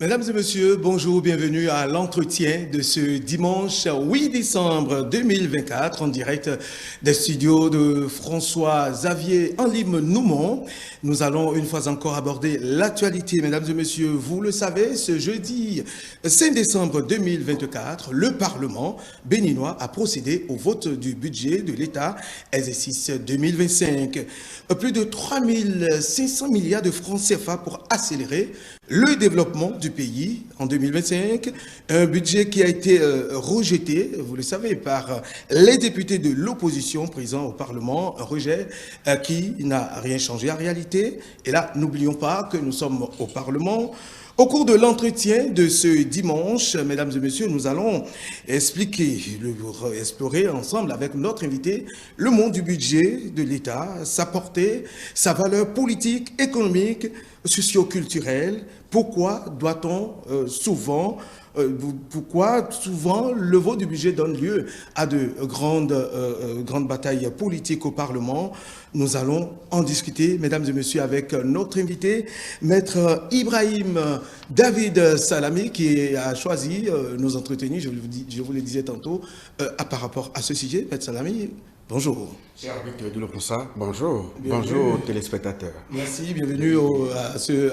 Mesdames et messieurs, bonjour, bienvenue à l'entretien de ce dimanche 8 décembre 2024 en direct des studios de François-Xavier Enlime-Noumont. Nous allons une fois encore aborder l'actualité. Mesdames et messieurs, vous le savez, ce jeudi 5 décembre 2024, le Parlement béninois a procédé au vote du budget de l'État exercice 2025. Plus de 3 500 milliards de francs CFA pour accélérer le développement du pays en 2025, un budget qui a été rejeté, vous le savez, par les députés de l'opposition présents au Parlement, un rejet qui n'a rien changé en réalité. Et là, n'oublions pas que nous sommes au Parlement. Au cours de l'entretien de ce dimanche, mesdames et messieurs, nous allons explorer ensemble avec notre invité le monde du budget de l'État, sa portée, sa valeur politique, économique, socio-culturelle. Pourquoi souvent le vote du budget donne lieu à de grandes batailles politiques au Parlement? Nous allons en discuter, mesdames et messieurs, avec notre invité, Maître Ibrahim David Salami, qui a choisi nous entretenir, je vous le disais tantôt, par rapport à ce sujet. Maître Salami, bonjour. Cher arbitre de l'Oponsa, bonjour. Bienvenue. Bonjour téléspectateurs. Merci, bienvenue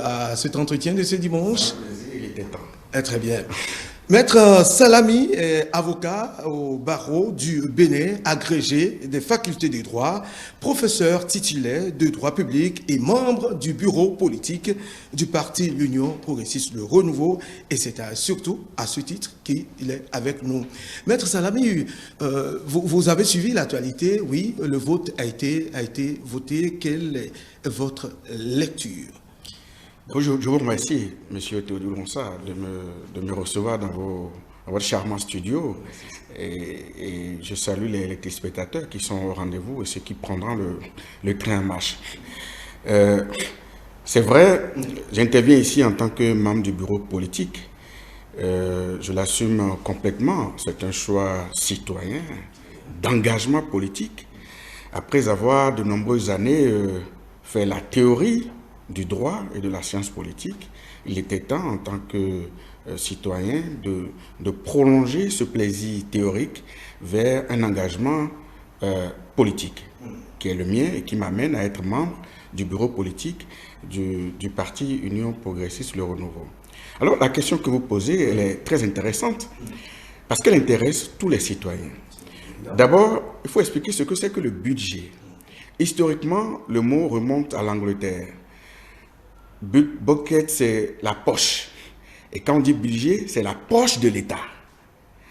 à cet entretien de ce dimanche. Il était temps. Très bien. Maître Salami est avocat au barreau du Bénin, agrégé des facultés de droit, professeur titulaire de droit public et membre du bureau politique du parti L'Union progressiste, le Renouveau, et c'est surtout à ce titre qu'il est avec nous. Maître Salami, vous avez suivi l'actualité, oui, le vote a été voté. Quelle est votre lecture? Je vous remercie, M. Théodule Ronsa, de me recevoir dans votre charmant studio. Et je salue les téléspectateurs qui sont au rendez-vous et ceux qui prendront le train en marche. C'est vrai, j'interviens ici en tant que membre du bureau politique. Je l'assume complètement. C'est un choix citoyen, d'engagement politique. Après avoir de nombreuses années fait la théorie du droit et de la science politique, il était temps en tant que citoyen de prolonger ce plaisir théorique vers un engagement politique qui est le mien et qui m'amène à être membre du bureau politique du parti Union progressiste, le Renouveau. Alors la question que vous posez, elle est très intéressante parce qu'elle intéresse tous les citoyens. D'abord, il faut expliquer ce que c'est que le budget. Historiquement, le mot remonte à l'Angleterre. Bucket, c'est la poche. Et quand on dit budget, c'est la poche de l'État.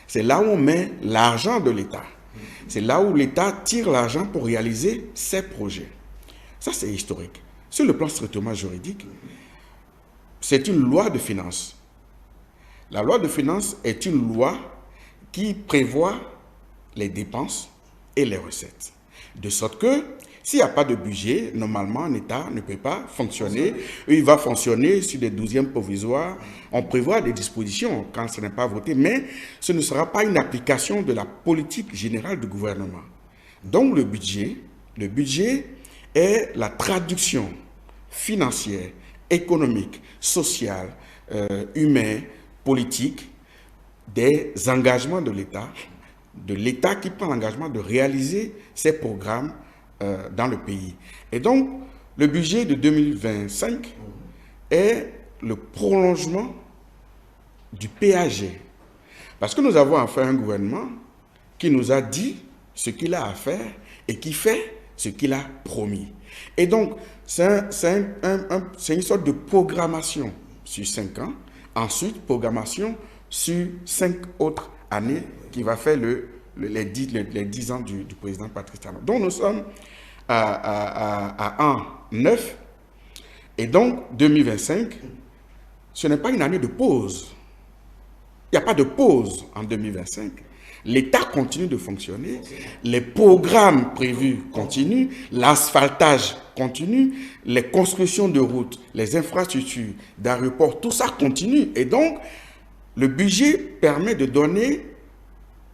C'est là où on met l'argent de l'État. C'est là où l'État tire l'argent pour réaliser ses projets. Ça, c'est historique. Sur le plan strictement juridique, c'est une loi de finances. La loi de finances est une loi qui prévoit les dépenses et les recettes. De sorte que s'il n'y a pas de budget, normalement, un État ne peut pas fonctionner. Il va fonctionner sur des 12e provisoires. On prévoit des dispositions quand ce n'est pas voté, mais ce ne sera pas une application de la politique générale du gouvernement. Donc le budget est la traduction financière, économique, sociale, humaine, politique des engagements de l'État qui prend l'engagement de réaliser ses programmes dans le pays. Et donc, le budget de 2025 est le prolongement du PAG. Parce que nous avons affaire à un gouvernement qui nous a dit ce qu'il a à faire et qui fait ce qu'il a promis. Et donc, c'est une sorte de programmation sur 5 ans. Ensuite, programmation sur 5 autres années qui va faire les 10 ans du président Patrice Talon. Donc, nous sommes à an 9. Et donc, 2025, ce n'est pas une année de pause. Il n'y a pas de pause en 2025. L'État continue de fonctionner, les programmes prévus continuent, l'asphaltage continue, les constructions de routes, les infrastructures d'aéroports, tout ça continue. Et donc, le budget permet de donner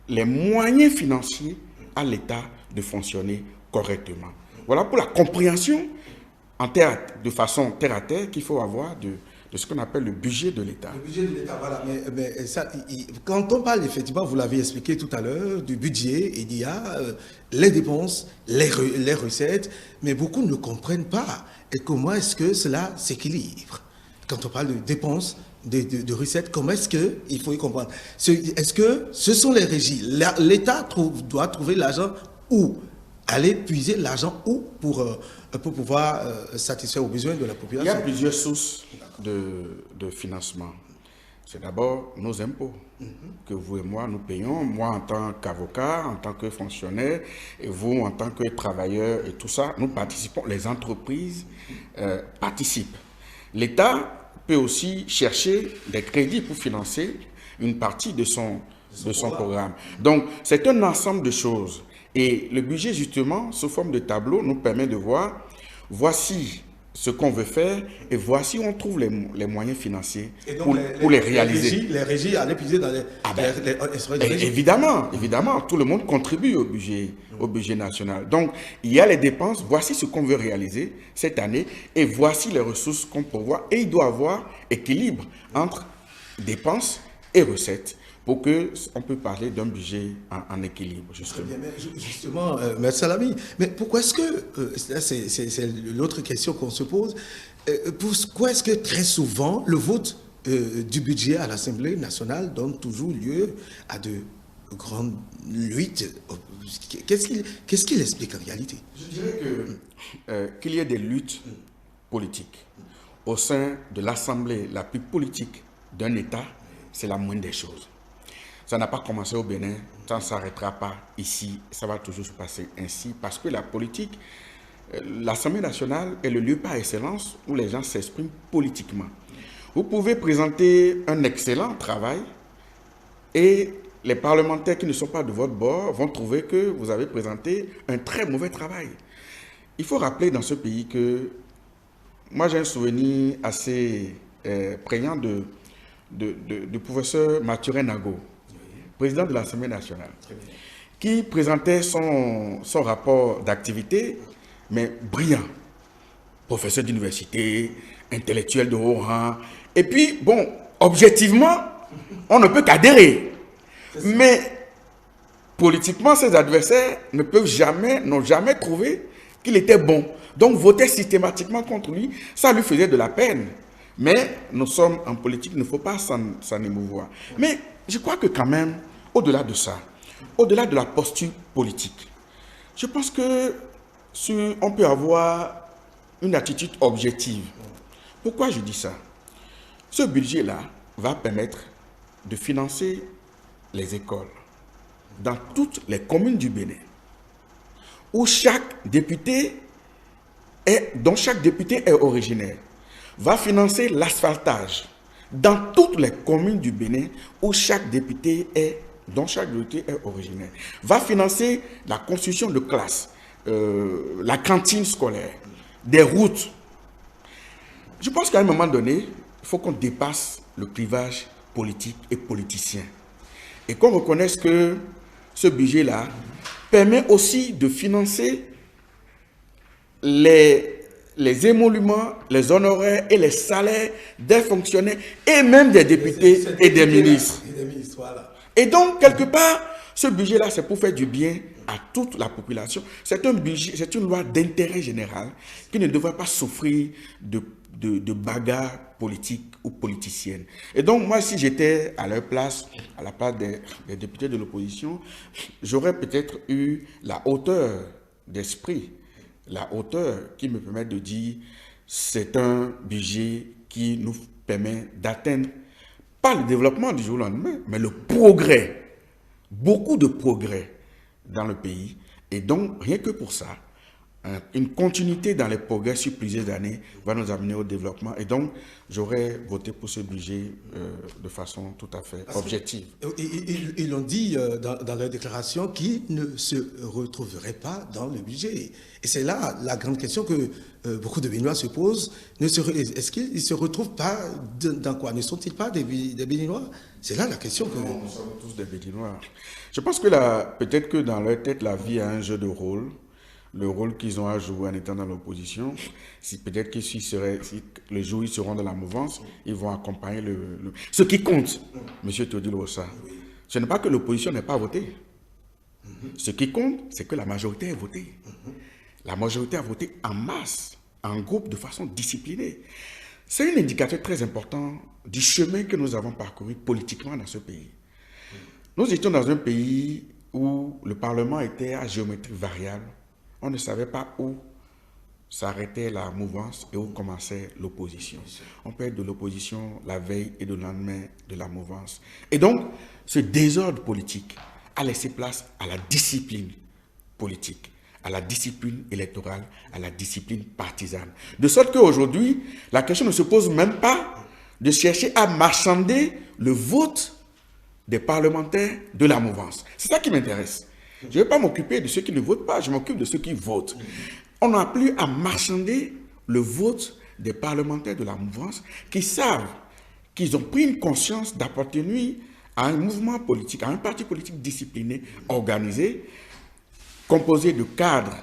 les moyens financiers à l'État de fonctionner correctement. Voilà pour la compréhension de façon terre à terre qu'il faut avoir de ce qu'on appelle le budget de l'État. Le budget de l'État, voilà. Mais ça, quand on parle, effectivement, vous l'avez expliqué tout à l'heure, du budget, il y a les dépenses, les recettes, mais beaucoup ne comprennent pas. Et comment est-ce que cela s'équilibre? Quand on parle de dépenses, de recettes, comment est-ce qu'il faut y comprendre? Est-ce que ce sont les régies? L'État doit trouver l'argent où? Aller puiser l'argent où pour pouvoir satisfaire aux besoins de la population? Il y a plusieurs sources de financement. C'est d'abord nos impôts que vous et moi nous payons, moi en tant qu'avocat, en tant que fonctionnaire, et vous en tant que travailleur, et tout ça, nous participons, les entreprises participent. L'État peut aussi chercher des crédits pour financer une partie de son programme. Donc, c'est un ensemble de choses. Et le budget, justement, sous forme de tableau, nous permet de voir, voici ce qu'on veut faire et voici où on trouve les moyens financiers pour les réaliser. Les régies allaient puiser dans les régies. Évidemment, tout le monde contribue au budget national. Donc, il y a les dépenses, voici ce qu'on veut réaliser cette année et voici les ressources qu'on pourvoit. Et il doit y avoir équilibre entre dépenses et recettes, pour qu'on peut parler d'un budget en équilibre, justement. Très bien, mais justement, M. Salami, mais pourquoi est-ce que, c'est l'autre question qu'on se pose, pourquoi est-ce que très souvent le vote du budget à l'Assemblée nationale donne toujours lieu à de grandes luttes? Qu'est-ce qu'il explique en réalité? Je dirais qu'il y ait des luttes politiques au sein de l'Assemblée la plus politique d'un État, c'est la moindre des choses. Ça n'a pas commencé au Bénin, ça ne s'arrêtera pas ici, ça va toujours se passer ainsi, parce que la politique, l'Assemblée nationale est le lieu par excellence où les gens s'expriment politiquement. Vous pouvez présenter un excellent travail et les parlementaires qui ne sont pas de votre bord vont trouver que vous avez présenté un très mauvais travail. Il faut rappeler dans ce pays que moi j'ai un souvenir assez prégnant du professeur Mathurin Nago, président de l'Assemblée nationale, qui présentait son rapport d'activité, mais brillant. Professeur d'université, intellectuel de haut rang. Et puis, bon, objectivement, on ne peut qu'adhérer. Mais politiquement, ses adversaires n'ont jamais trouvé qu'il était bon. Donc, voter systématiquement contre lui, ça lui faisait de la peine. Mais nous sommes en politique, il ne faut pas s'en émouvoir. Mais je crois que quand même, au-delà de ça, au-delà de la posture politique, je pense que on peut avoir une attitude objective. Pourquoi je dis ça? Ce budget-là va permettre de financer les écoles dans toutes les communes du Bénin, où dont chaque député est originaire, va financer l'asphaltage dans toutes les communes du Bénin où dont chaque député est originaire, va financer la construction de classes, la cantine scolaire, des routes. Je pense qu'à un moment donné, il faut qu'on dépasse le clivage politique et politicien et qu'on reconnaisse que ce budget-là permet aussi de financer les émoluments, les honoraires et les salaires des fonctionnaires et même des députés et des ministres. Et donc, quelque part, ce budget-là, c'est pour faire du bien à toute la population. C'est un budget, c'est une loi d'intérêt général qui ne devrait pas souffrir de bagarres politiques ou politiciennes. Et donc, moi, si j'étais à leur place, à la place des députés de l'opposition, j'aurais peut-être eu la hauteur d'esprit, la hauteur qui me permet de dire c'est un budget qui nous permet d'atteindre pas le développement du jour au lendemain, mais le progrès, beaucoup de progrès dans le pays. Et donc, rien que pour ça, une continuité dans les progrès sur plusieurs années va nous amener au développement. Et donc, j'aurais voté pour ce budget de façon tout à fait objective. Ils l'ont dit dans leur déclaration qu'ils ne se retrouveraient pas dans le budget. Et c'est là la grande question que beaucoup de Béninois se posent. Est-ce qu'ils ne se retrouvent pas dans quoi? Ne sont-ils pas des Béninois? C'est là la question que... Non, nous sommes tous des Béninois. Je pense que peut-être que dans leur tête, la vie a un jeu de rôle. le rôle qu'ils ont à jouer en étant dans l'opposition. Si peut-être que si le jour où ils seront dans la mouvance, ils vont accompagner Ce qui compte, M. Théodule Rosas, ce n'est pas que l'opposition n'ait pas voté. Ce qui compte, c'est que la majorité ait voté. La majorité a voté en masse, en groupe, de façon disciplinée. C'est un indicateur très important du chemin que nous avons parcouru politiquement dans ce pays. Nous étions dans un pays où le Parlement était à géométrie variable. On ne savait pas où s'arrêtait la mouvance et où commençait l'opposition. On peut être de l'opposition la veille et le lendemain de la mouvance. Et donc, ce désordre politique a laissé place à la discipline politique, à la discipline électorale, à la discipline partisane. De sorte qu'aujourd'hui, la question ne se pose même pas de chercher à marchander le vote des parlementaires de la mouvance. C'est ça qui m'intéresse. Je ne vais pas m'occuper de ceux qui ne votent pas, je m'occupe de ceux qui votent. On n'a plus à marchander le vote des parlementaires de la mouvance qui savent qu'ils ont pris une conscience d'appartenir à un mouvement politique, à un parti politique discipliné, organisé, composé de cadres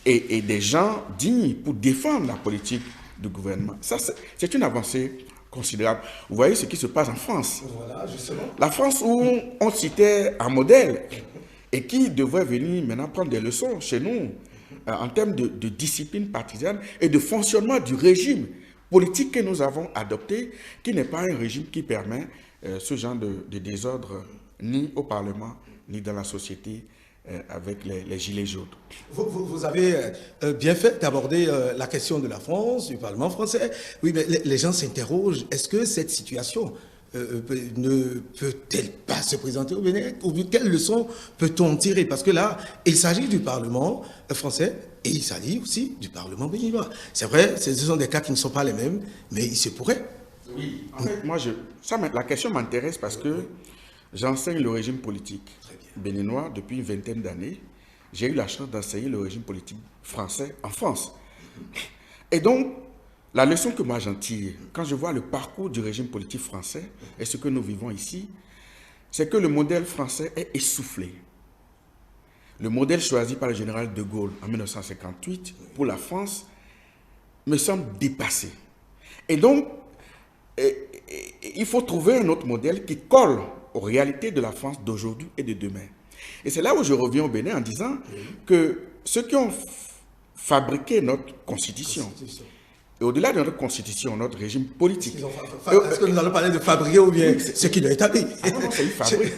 et des gens dignes pour défendre la politique du gouvernement. Ça, c'est une avancée considérable. Vous voyez ce qui se passe en France. Voilà, justement. La France où on citait un modèle et qui devrait venir maintenant prendre des leçons chez nous en termes de discipline partisane et de fonctionnement du régime politique que nous avons adopté, qui n'est pas un régime qui permet ce genre de désordre ni au Parlement, ni dans la société avec les gilets jaunes. Vous avez bien fait d'aborder la question de la France, du Parlement français. Oui, mais les gens s'interrogent, est-ce que cette situation ne peut-elle pas se présenter au Bénin? Ou quelles leçons peut-on tirer? Parce que là, il s'agit du Parlement français et il s'agit aussi du Parlement béninois. C'est vrai, ce sont des cas qui ne sont pas les mêmes, mais il se pourrait. Oui, en fait, moi, la question m'intéresse parce que j'enseigne le régime politique béninois depuis une vingtaine d'années. J'ai eu la chance d'enseigner le régime politique français en France. Et donc, la leçon que moi j'en tire, quand je vois le parcours du régime politique français et ce que nous vivons ici, c'est que le modèle français est essoufflé. Le modèle choisi par le général de Gaulle en 1958 pour la France me semble dépassé. Et donc, il faut trouver un autre modèle qui colle aux réalités de la France d'aujourd'hui et de demain. Et c'est là où je reviens au Bénin en disant que ceux qui ont fabriqué notre constitution, et au-delà de notre constitution, notre régime politique. Est-ce que nous allons parler de fabriquer ou bien ce qui l'a établi? Non, c'est une fabrique.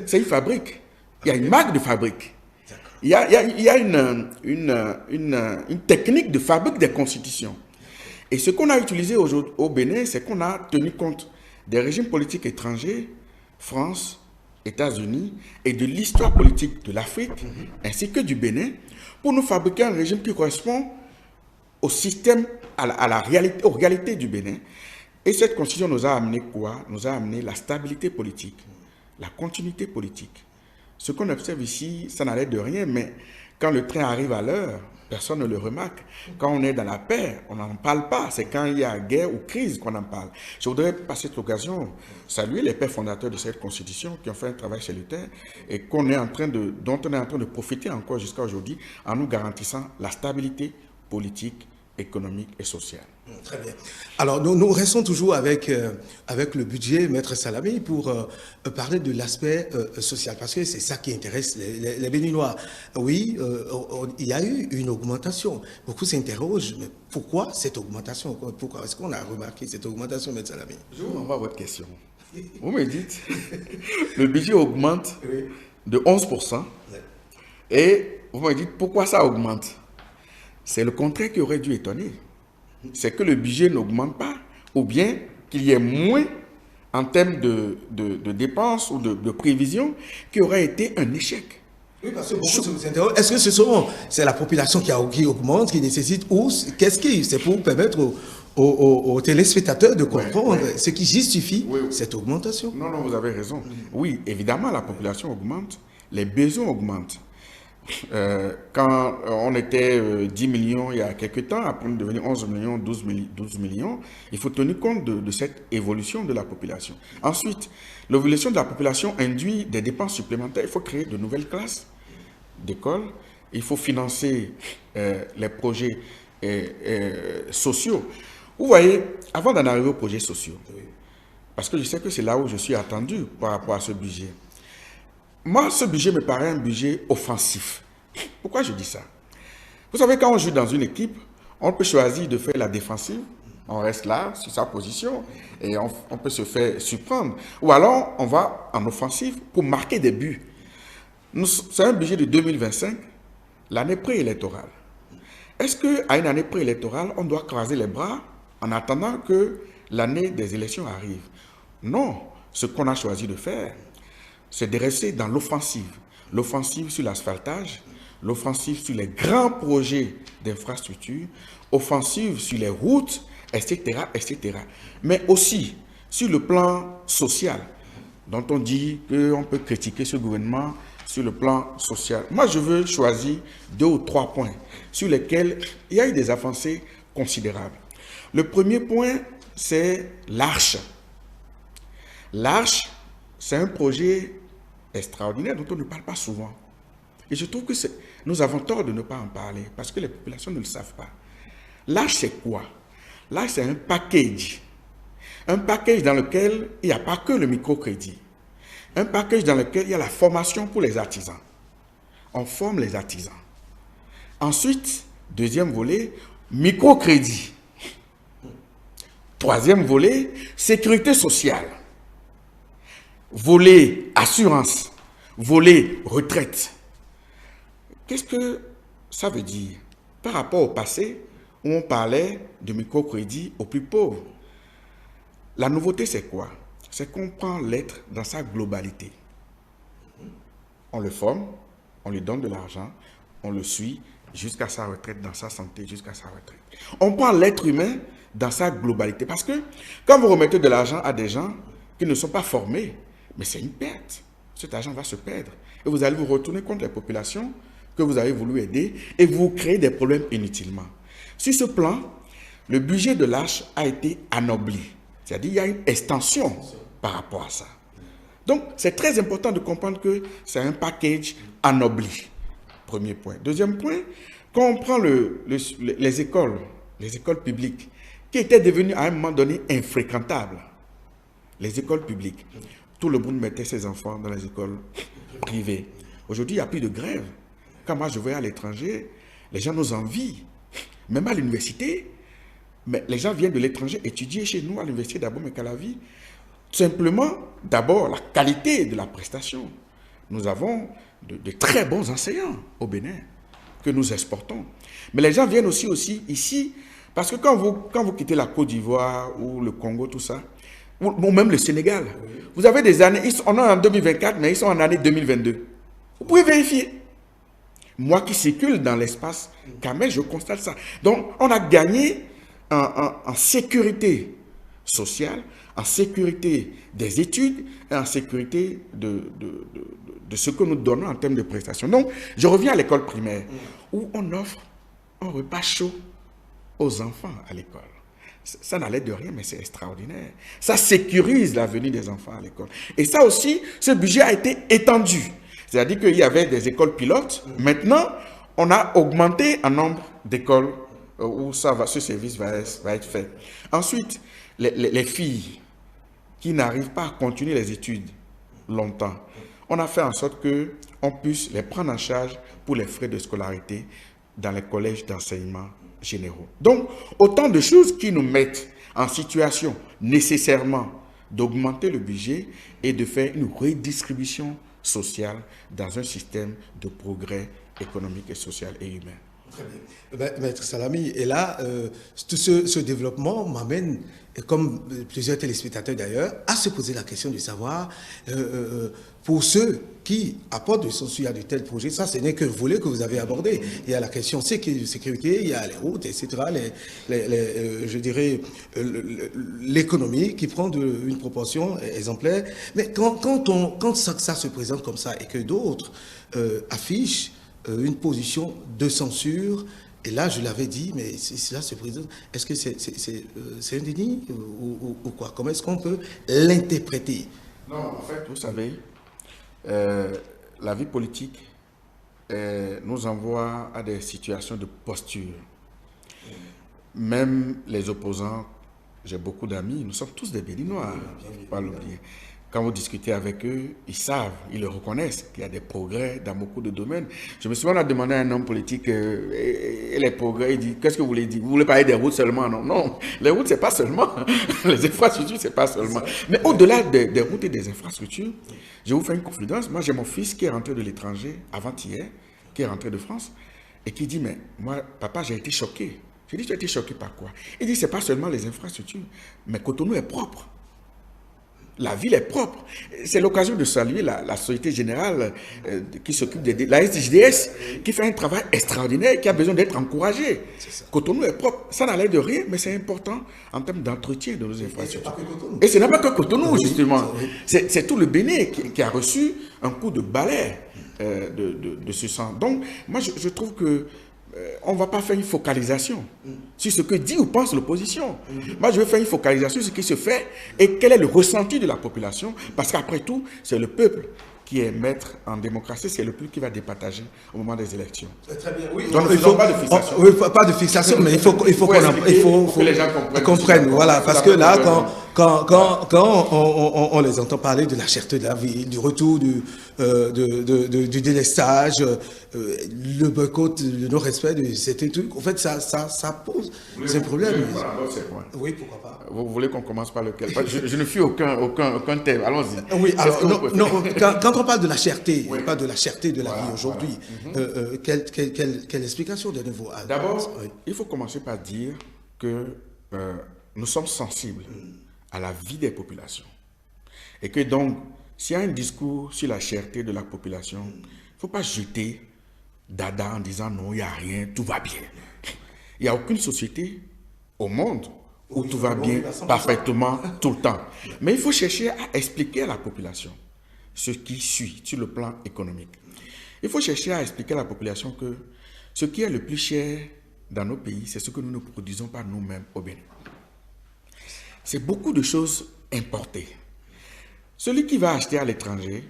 C'est une fabrique. Il y a une marque de fabrique. Il y a une technique de fabrique des constitutions. Et ce qu'on a utilisé au Bénin, c'est qu'on a tenu compte des régimes politiques étrangers, France, États-Unis, et de l'histoire politique de l'Afrique, ainsi que du Bénin, pour nous fabriquer un régime qui correspond au système, aux réalités du Bénin. Et cette constitution nous a amené quoi? Nous a amené la stabilité politique, la continuité politique. Ce qu'on observe ici, ça n'allait de rien, mais quand le train arrive à l'heure, personne ne le remarque. Quand on est dans la paix, on n'en parle pas. C'est quand il y a guerre ou crise qu'on en parle. Je voudrais, par cette occasion, saluer les pères fondateurs de cette constitution qui ont fait un travail salutaire et dont on est en train de profiter encore jusqu'à aujourd'hui en nous garantissant la stabilité politique, économique et sociale. Très bien. Alors, nous restons toujours avec le budget, Maître Salami, pour parler de l'aspect social, parce que c'est ça qui intéresse les Béninois. Oui, il y a eu une augmentation. Beaucoup s'interrogent, mais pourquoi cette augmentation? Pourquoi est-ce qu'on a remarqué cette augmentation, Maître Salami? Je vous renvoie à votre question. Vous me dites, le budget augmente de 11%, et vous me dites, pourquoi ça augmente? C'est le contraire qui aurait dû étonner. C'est que le budget n'augmente pas, ou bien qu'il y ait moins en termes de dépenses ou de prévisions, qui aurait été un échec. Oui, parce que beaucoup se s'interrogent. Est-ce que c'est la population qui augmente, qui nécessite, ou c'est pour permettre aux téléspectateurs de comprendre ce qui justifie cette augmentation? Non, vous avez raison. Oui, évidemment, la population augmente, les besoins augmentent. Quand on était 10 millions il y a quelques temps, après on est devenu 11 millions, 12 millions, il faut tenir compte de cette évolution de la population. Ensuite, l'évolution de la population induit des dépenses supplémentaires. Il faut créer de nouvelles classes d'école, il faut financer les projets sociaux. Vous voyez, avant d'en arriver aux projets sociaux, parce que je sais que c'est là où je suis attendu par rapport à ce budget. Moi, ce budget me paraît un budget offensif. Pourquoi je dis ça? Vous savez, quand on joue dans une équipe, on peut choisir de faire la défensive. On reste là, sur sa position, et on peut se faire surprendre. Ou alors, on va en offensive pour marquer des buts. C'est un budget de 2025, l'année préélectorale. Est-ce qu'à une année préélectorale, on doit croiser les bras en attendant que l'année des élections arrive? Non. Ce qu'on a choisi de faire, c'est de rester dans l'offensive. L'offensive sur l'asphaltage, l'offensive sur les grands projets d'infrastructure, offensive sur les routes, etc., etc. Mais aussi sur le plan social, dont on dit qu'on peut critiquer ce gouvernement sur le plan social. Moi, je veux choisir 2 ou 3 points sur lesquels il y a eu des avancées considérables. Le premier point, c'est l'Arche. L'Arche, c'est un projet extraordinaire dont on ne parle pas souvent. Et je trouve que nous avons tort de ne pas en parler parce que les populations ne le savent pas. L'Arche, c'est quoi? L'Arche, c'est un package. Un package dans lequel il n'y a pas que le microcrédit. Un package dans lequel il y a la formation pour les artisans. On forme les artisans. Ensuite, deuxième volet, microcrédit. Troisième volet, sécurité sociale. Volet assurance. Volet retraite. Qu'est-ce que ça veut dire? Par rapport au passé, où on parlait de microcrédit aux plus pauvres. La nouveauté, c'est quoi? C'est qu'on prend l'être dans sa globalité. On le forme, on lui donne de l'argent, on le suit jusqu'à sa retraite, dans sa santé, jusqu'à sa retraite. On prend l'être humain dans sa globalité. Parce que quand vous remettez de l'argent à des gens qui ne sont pas formés, mais c'est une perte. Cet argent va se perdre. Et vous allez vous retourner contre les populations que vous avez voulu aider et vous créez des problèmes inutilement. Sur ce plan, le budget de l'Arche a été anobli. C'est-à-dire qu'il y a une extension par rapport à ça. Donc, c'est très important de comprendre que c'est un package anobli. Premier point. Deuxième point, quand on prend les écoles publiques, qui étaient devenues à un moment donné infréquentables, les écoles publiques, tout le monde mettait ses enfants dans les écoles privées. Aujourd'hui, il n'y a plus de grève. Quand moi je vais à l'étranger, les gens nous envient. Même à l'université, mais les gens viennent de l'étranger étudier chez nous à l'université d'Abomey-Calavi. Simplement, d'abord, la qualité de la prestation. Nous avons de très bons enseignants au Bénin que nous exportons. Mais les gens viennent aussi ici, parce que quand vous quittez la Côte d'Ivoire ou le Congo, tout ça, ou même le Sénégal, vous avez des années, on est en 2024, mais ils sont en année 2022. Vous pouvez vérifier. Moi qui circule dans l'espace Kamel, je constate ça. Donc, on a gagné en sécurité sociale, en sécurité des études et en sécurité de ce que nous donnons en termes de prestations. Donc, je reviens à l'école primaire où on offre un repas chaud aux enfants à l'école. Ça n'allait de rien, mais c'est extraordinaire. Ça sécurise la venue des enfants à l'école. Et ça aussi, ce budget a été étendu. C'est-à-dire qu'il y avait des écoles pilotes. Maintenant, on a augmenté un nombre d'écoles où ce service va être fait. Ensuite, les filles qui n'arrivent pas à continuer les études longtemps, on a fait en sorte qu'on puisse les prendre en charge pour les frais de scolarité dans les collèges d'enseignement généraux. Donc, autant de choses qui nous mettent en situation nécessairement d'augmenter le budget et de faire une redistribution sociale dans un système de progrès économique et social et humain. Très bien. Maître Salami, et là, tout ce développement m'amène, comme plusieurs téléspectateurs d'ailleurs, à se poser la question de savoir, pour ceux qui apportent du sens à de tels projets, ça ce n'est que le volet que vous avez abordé. Il y a la question sécurité, il y a les routes, etc., je dirais l'économie qui prend une proportion exemplaire. Mais quand ça se présente comme ça et que d'autres affichent une position de censure, et là je l'avais dit, mais cela se présente, est-ce que c'est un déni ou quoi? Comment est-ce qu'on peut l'interpréter? Non, en fait, vous savez, la vie politique nous envoie à des situations de posture. Même les opposants, j'ai beaucoup d'amis, nous sommes tous des Béninois, il ne faut pas l'oublier. Quand vous discutez avec eux, ils savent, ils le reconnaissent qu'il y a des progrès dans beaucoup de domaines. Je me souviens, on a demandé à un homme politique, et les progrès, il dit, qu'est-ce que vous voulez dire? Vous voulez parler des routes seulement? Non, non, les routes, c'est pas seulement. Les infrastructures, c'est pas seulement. Mais au-delà des routes et des infrastructures, je vous fais une confidence. Moi, j'ai mon fils qui est rentré de l'étranger, avant-hier, qui est rentré de France, et qui dit, mais moi, papa, j'ai été choqué. J'ai dit, tu as été choqué par quoi? Il dit, c'est pas seulement les infrastructures, mais Cotonou est propre. La ville est propre. C'est l'occasion de saluer la Société Générale qui s'occupe la SGDS, qui fait un travail extraordinaire, qui a besoin d'être encouragé. Cotonou est propre. Ça n'a l'air de rien, mais c'est important en termes d'entretien de nos infrastructures. Et ce n'est pas que Cotonou, justement. C'est tout le Bénin qui a reçu un coup de balai de ce sens. Donc, moi, je trouve que on ne va pas faire une focalisation sur ce que dit ou pense l'opposition. Moi, je veux faire une focalisation sur ce qui se fait et quel est le ressenti de la population. Parce qu'après tout, c'est le peuple qui est maître en démocratie, c'est le peuple qui va départager au moment des élections. Très bien, oui. Donc, il ne faut pas de fixation. Oui, pas de fixation, mais il faut que les gens comprennent. Voilà, parce que là, quand on les entend parler de la cherté de la vie, du retour du délestage, le boycott, le non-respect de certains trucs, en fait, ça pose ces problèmes. Oui, pourquoi pas. Vous voulez qu'on commence par lequel? Je ne fuis aucun thème. Allons-y. Oui, alors, non, quand on parle de la cherté, pas de la cherté de la vie aujourd'hui, quelle explication donnez-vous? D'abord, il faut commencer par dire que nous sommes sensibles à la vie des populations. Et que donc, s'il y a un discours sur la cherté de la population, il ne faut pas jeter dada en disant non, il n'y a rien, tout va bien. Il n'y a aucune société au monde où tout va bien parfaitement tout le temps. Mais il faut chercher à expliquer à la population ce qui suit sur le plan économique. Il faut chercher à expliquer à la population que ce qui est le plus cher dans nos pays, c'est ce que nous ne produisons pas nous-mêmes au Bénin. C'est beaucoup de choses importées. Celui qui va acheter à l'étranger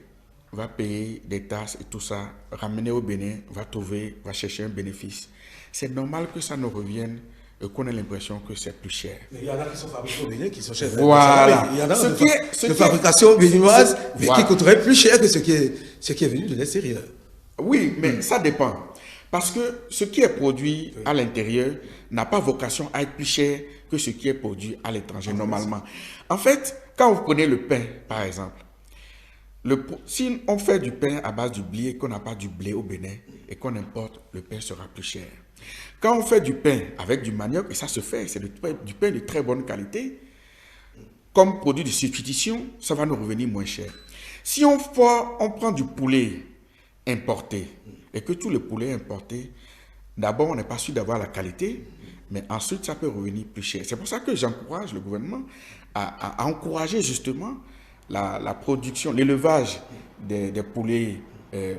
va payer des taxes et tout ça, ramener au Bénin, va chercher un bénéfice. C'est normal que ça nous revienne et qu'on ait l'impression que c'est plus cher. Mais il y en a qui sont fabriqués au Bénin qui sont chers. Voilà. Il y en a de fabrication béninoise, mais qui coûterait plus cher que ce qui est venu de l'extérieur. Oui, mais ça dépend. Parce que ce qui est produit à l'intérieur n'a pas vocation à être plus cher que ce qui est produit à l'étranger normalement. En fait, quand vous prenez le pain, par exemple, si on fait du pain à base du blé et qu'on n'a pas du blé au Bénin et qu'on importe, le pain sera plus cher. Quand on fait du pain avec du manioc, et ça se fait, c'est du pain de très bonne qualité, comme produit de substitution, ça va nous revenir moins cher. Si on prend du poulet importé, et que tout le poulet importé, d'abord, on n'est pas sûr d'avoir la qualité, mais ensuite, ça peut revenir plus cher. C'est pour ça que j'encourage le gouvernement à encourager justement la production, l'élevage des poulets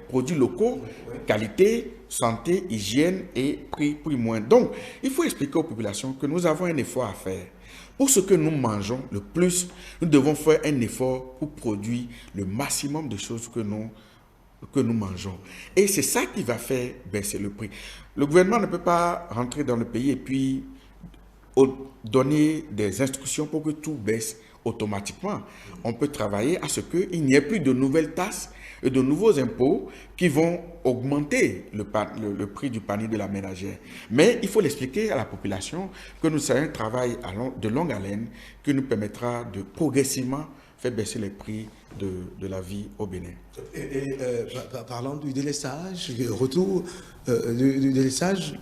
produits locaux, qualité, santé, hygiène et prix moindre. Donc, il faut expliquer aux populations que nous avons un effort à faire. Pour ce que nous mangeons le plus, nous devons faire un effort pour produire le maximum de choses que nous mangeons. Et c'est ça qui va faire baisser le prix. Le gouvernement ne peut pas rentrer dans le pays et puis donner des instructions pour que tout baisse automatiquement. On peut travailler à ce qu'il n'y ait plus de nouvelles taxes et de nouveaux impôts qui vont augmenter le prix du panier de la ménagère. Mais il faut l'expliquer à la population que nous avons un travail de longue haleine qui nous permettra de progressivement faire baisser les prix de la vie au Bénin. Parlant du délestage, du retour du délestage,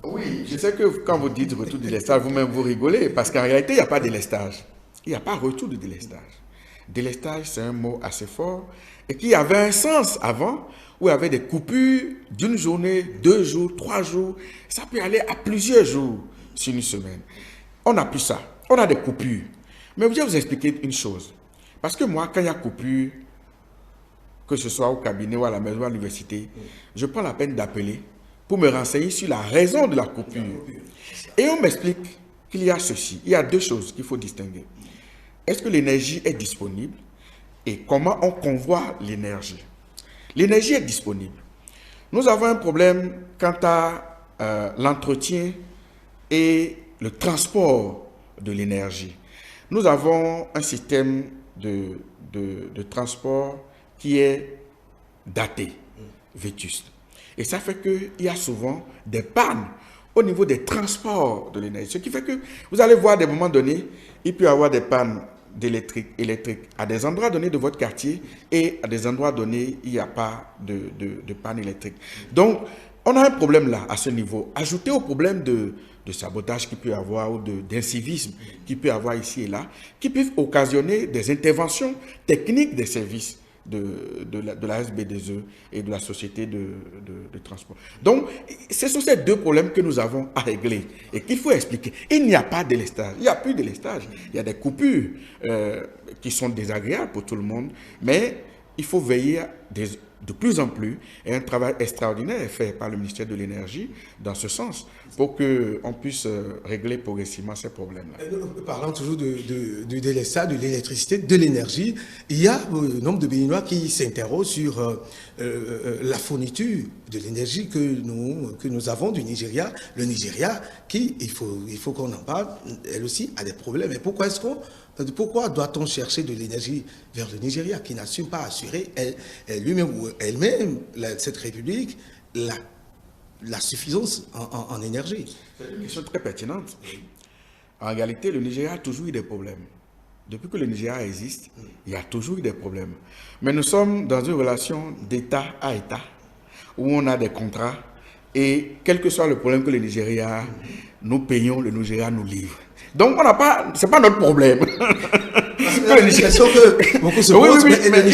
oui, je sais que quand vous dites retour du délestage, vous-même vous rigolez, parce qu'en réalité, il n'y a pas de délestage. Il n'y a pas retour de délestage. Délestage, c'est un mot assez fort et qui avait un sens avant, où il y avait des coupures d'une journée, 2 jours, 3 jours. Ça peut aller à plusieurs jours sur une semaine. On n'a plus ça. On a des coupures. Mais je vais vous expliquer une chose. Parce que moi, quand il y a coupure, que ce soit au cabinet ou à la maison, à l'université, je prends la peine d'appeler pour me renseigner sur la raison de la coupure. Et on m'explique qu'il y a ceci. Il y a 2 choses qu'il faut distinguer. Est-ce que l'énergie est disponible et comment on convoie l'énergie? L'énergie est disponible. Nous avons un problème quant à l'entretien et le transport de l'énergie. Nous avons un système de transport qui est daté, vétuste. Et ça fait qu'il y a souvent des pannes au niveau des transports de l'énergie. Ce qui fait que vous allez voir à des moments donnés, il peut y avoir des pannes électriques à des endroits donnés de votre quartier et à des endroits donnés, il n'y a pas de panne électrique. Donc, on a un problème là, à ce niveau. Ajouté au problème de sabotage qu'il peut y avoir ou d'incivisme qu'il peut y avoir ici et là, qui peuvent occasionner des interventions techniques des services de la SBDE et de la société de transport. Donc, ce sont ces deux problèmes que nous avons à régler et qu'il faut expliquer. Il n'y a pas de délestage, il n'y a plus de délestage. Il y a des coupures qui sont désagréables pour tout le monde, mais il faut veiller de plus en plus, et un travail extraordinaire est fait par le ministère de l'Énergie dans ce sens, pour qu'on puisse régler progressivement ces problèmes-là. Parlant toujours du délestage, de l'électricité, de l'énergie, il y a un nombre de Béninois qui s'interrogent sur la fourniture de l'énergie que nous avons du Nigeria. Le Nigeria, qui, il faut qu'on en parle, elle aussi a des problèmes. Et pourquoi doit-on chercher de l'énergie vers le Nigeria qui n'assume pas assurer lui-même ou elle-même, cette république, la suffisance en énergie? C'est une question très pertinente. En réalité, le Nigeria a toujours eu des problèmes. Depuis que le Nigeria existe, il y a toujours eu des problèmes. Mais nous sommes dans une relation d'État à État, où on a des contrats, et quel que soit le problème que le Nigeria, nous payons, le Nigeria nous livre. Donc, c'est pas notre problème. Il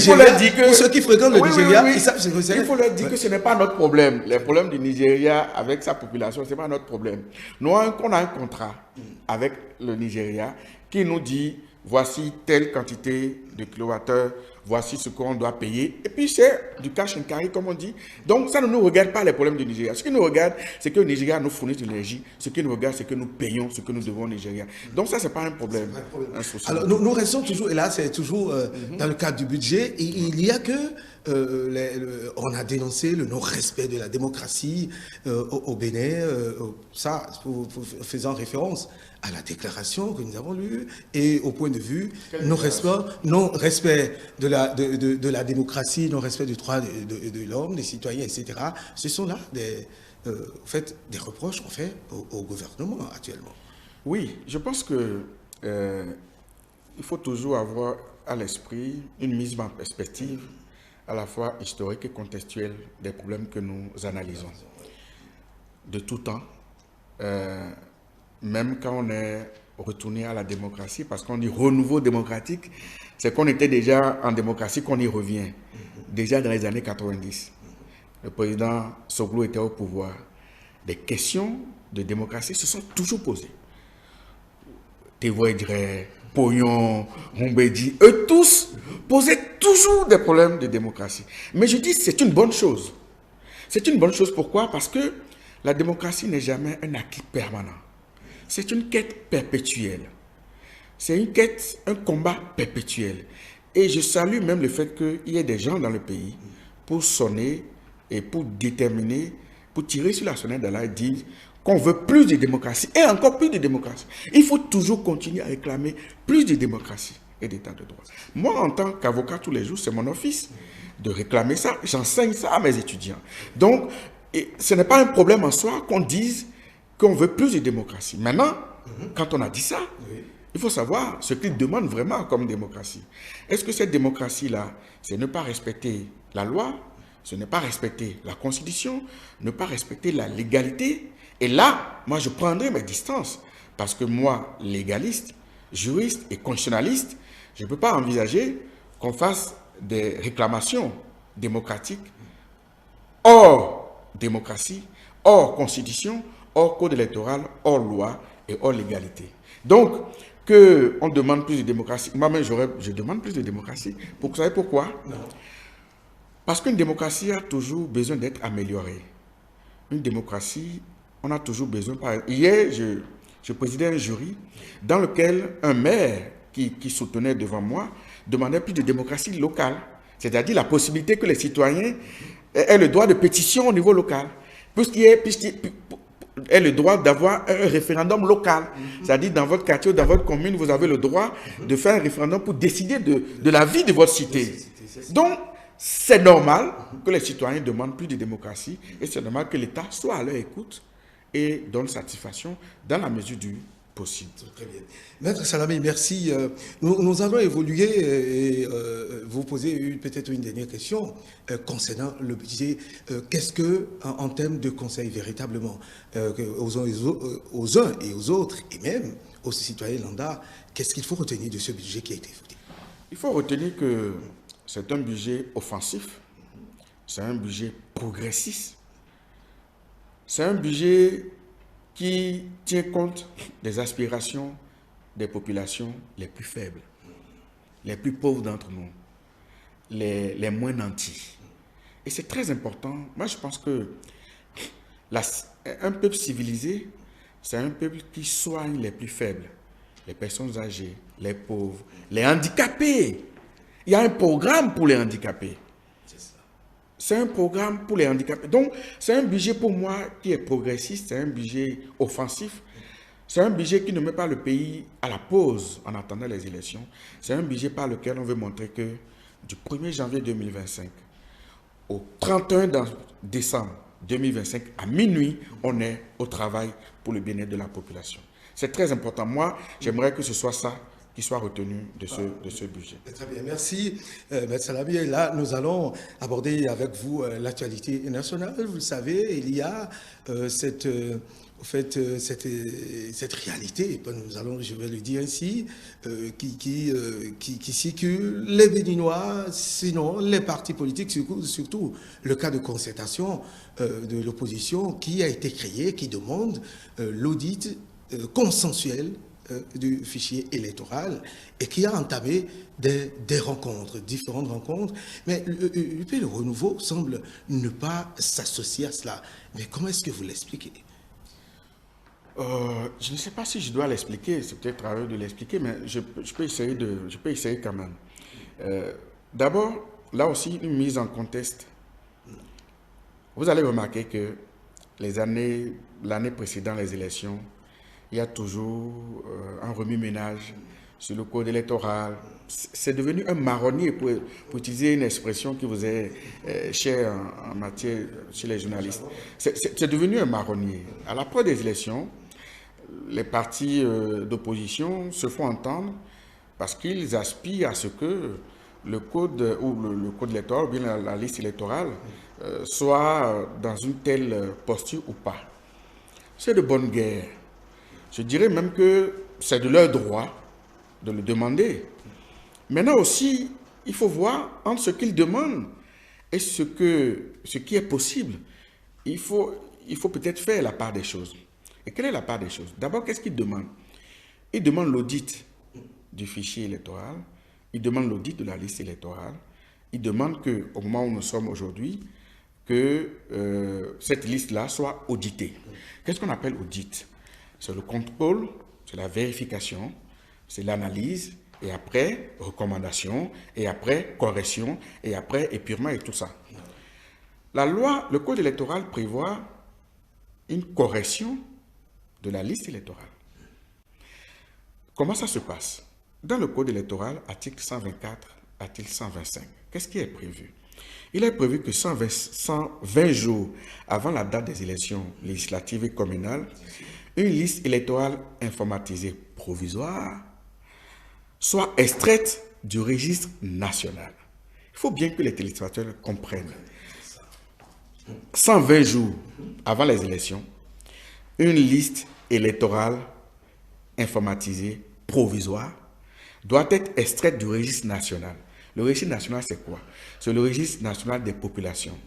faut leur dire que ceux qui fréquentent le Nigeria, ils savent ce que c'est. Il faut leur dire que ce n'est pas notre problème. Les problèmes du Nigeria avec sa population, ce n'est pas notre problème. Nous, on a un contrat avec le Nigeria qui nous dit voici telle quantité de kilowattheures, voici ce qu'on doit payer. Et puis c'est du cash and carry, comme on dit. Donc ça ne nous regarde pas les problèmes du Nigeria. Ce qui nous regarde, c'est que le Nigeria nous fournit de l'énergie. Ce qui nous regarde, c'est que nous payons ce que nous devons au Nigeria. Donc ça, ce n'est pas un problème. Alors nous restons toujours, et là c'est toujours dans le cadre du budget, et il y a que on a dénoncé le non-respect de la démocratie au Bénin, faisant référence à la déclaration que nous avons lue et au point de vue non-respect de la démocratie, non-respect du droit de l'homme, des citoyens, etc. Ce sont là des reproches qu'on fait au gouvernement actuellement. Oui, je pense que il faut toujours avoir à l'esprit une mise en perspective à la fois historique et contextuelle des problèmes que nous analysons. De tout temps, même quand on est retourné à la démocratie, parce qu'on dit renouveau démocratique, c'est qu'on était déjà en démocratie, qu'on y revient. Déjà dans les années 90, le président Soglo était au pouvoir. Des questions de démocratie se sont toujours posées. Tevoidre, Pognon, Humbedi, eux tous posaient toujours des problèmes de démocratie. Mais je dis c'est une bonne chose. C'est une bonne chose, pourquoi? Parce que la démocratie n'est jamais un acquis permanent. C'est une quête perpétuelle. C'est une quête, un combat perpétuel. Et je salue même le fait qu'il y ait des gens dans le pays pour sonner et pour déterminer, pour tirer sur la sonnette d'alarme et dire qu'on veut plus de démocratie et encore plus de démocratie. Il faut toujours continuer à réclamer plus de démocratie et d'état de droit. Moi, en tant qu'avocat tous les jours, c'est mon office de réclamer ça. J'enseigne ça à mes étudiants. Donc, ce n'est pas un problème en soi qu'on dise qu'on veut plus de démocratie. Maintenant, quand on a dit ça, il faut savoir ce qu'ils demandent vraiment comme démocratie. Est-ce que cette démocratie-là, c'est ne pas respecter la loi, ce n'est pas respecter la Constitution, ne pas respecter la légalité? Et là, moi, je prendrai mes distances. Parce que moi, légaliste, juriste et constitutionnaliste, je ne peux pas envisager qu'on fasse des réclamations démocratiques hors démocratie, hors constitution, hors code électoral, hors loi et hors légalité. Donc, qu'on demande plus de démocratie, moi-même je demande plus de démocratie. Vous savez pourquoi? Non. Parce qu'une démocratie a toujours besoin d'être améliorée. Une démocratie, on a toujours besoin. Hier, je présidais un jury dans lequel un maire qui soutenait devant moi demandait plus de démocratie locale. C'est-à-dire la possibilité que les citoyens aient le droit de pétition au niveau local, puisqu'il aient le droit d'avoir un référendum local. C'est-à-dire dans votre quartier ou dans votre commune, vous avez le droit de faire un référendum pour décider de la vie de votre cité. Donc, c'est normal que les citoyens demandent plus de démocratie et c'est normal que l'État soit à leur écoute et donne satisfaction dans la mesure du possible. Très bien. Maître Salamé, merci. Nous allons évoluer et vous poser peut-être une dernière question concernant le budget. Qu'est-ce que, en termes de conseil véritablement, aux uns et aux autres, et même aux citoyens lambda, qu'est-ce qu'il faut retenir de ce budget qui a été voté? Il faut retenir que c'est un budget offensif, c'est un budget progressiste, c'est un budget qui tient compte des aspirations des populations les plus faibles, les plus pauvres d'entre nous, les moins nantis. Et c'est très important. Moi, je pense que un peuple civilisé, c'est un peuple qui soigne les plus faibles, les personnes âgées, les pauvres, les handicapés. Il y a un programme pour les handicapés. C'est un programme pour les handicapés. Donc, c'est un budget pour moi qui est progressiste, c'est un budget offensif. C'est un budget qui ne met pas le pays à la pause en attendant les élections. C'est un budget par lequel on veut montrer que du 1er janvier 2025 au 31 décembre 2025 à minuit, on est au travail pour le bien-être de la population. C'est très important. Moi, j'aimerais que ce soit ça qui soit retenu de ce budget. Très bien, merci. Maître Salamé, là, nous allons aborder avec vous l'actualité nationale. Vous le savez, il y a cette réalité, je vais le dire ainsi, qui circule, les Béninois, sinon les partis politiques, surtout le cas de concertation de l'opposition qui a été créé, qui demande l'audit consensuel du fichier électoral et qui a entamé des rencontres, différentes rencontres. Mais l'UP Le Renouveau semble ne pas s'associer à cela. Mais comment est-ce que vous l'expliquez? Je ne sais pas si je dois l'expliquer, c'est peut-être à eux de l'expliquer, mais je peux essayer quand même. D'abord, là aussi, une mise en contexte. Vous allez remarquer que l'année précédente les élections, il y a toujours un remue-ménage sur le code électoral. C'est devenu un marronnier, pour utiliser une expression qui vous est chère en matière chez les journalistes. C'est devenu un marronnier. À l'approche des élections, les partis d'opposition se font entendre parce qu'ils aspirent à ce que le code électoral ou bien la liste électorale soit dans une telle posture ou pas. C'est de bonne guerre. Je dirais même que c'est de leur droit de le demander. Maintenant aussi, il faut voir entre ce qu'ils demandent et ce qui est possible. Il faut peut-être faire la part des choses. Et quelle est la part des choses? D'abord, qu'est-ce qu'ils demandent? Ils demandent l'audit du fichier électoral, ils demandent l'audit de la liste électorale, ils demandent qu'au moment où nous sommes aujourd'hui, que cette liste-là soit auditée. Qu'est-ce qu'on appelle audit? C'est le contrôle, c'est la vérification, c'est l'analyse, et après, recommandation, et après, correction, et après, épurement et tout ça. La loi, le code électoral prévoit une correction de la liste électorale. Comment ça se passe? Dans le code électoral, article 124, article 125, qu'est-ce qui est prévu? Il est prévu que 120 jours avant la date des élections législatives et communales, une liste électorale informatisée provisoire soit extraite du registre national. Il faut bien que les téléspectateurs comprennent. 120 jours avant les élections, une liste électorale informatisée provisoire doit être extraite du registre national. Le registre national, c'est quoi? C'est le registre national des populations.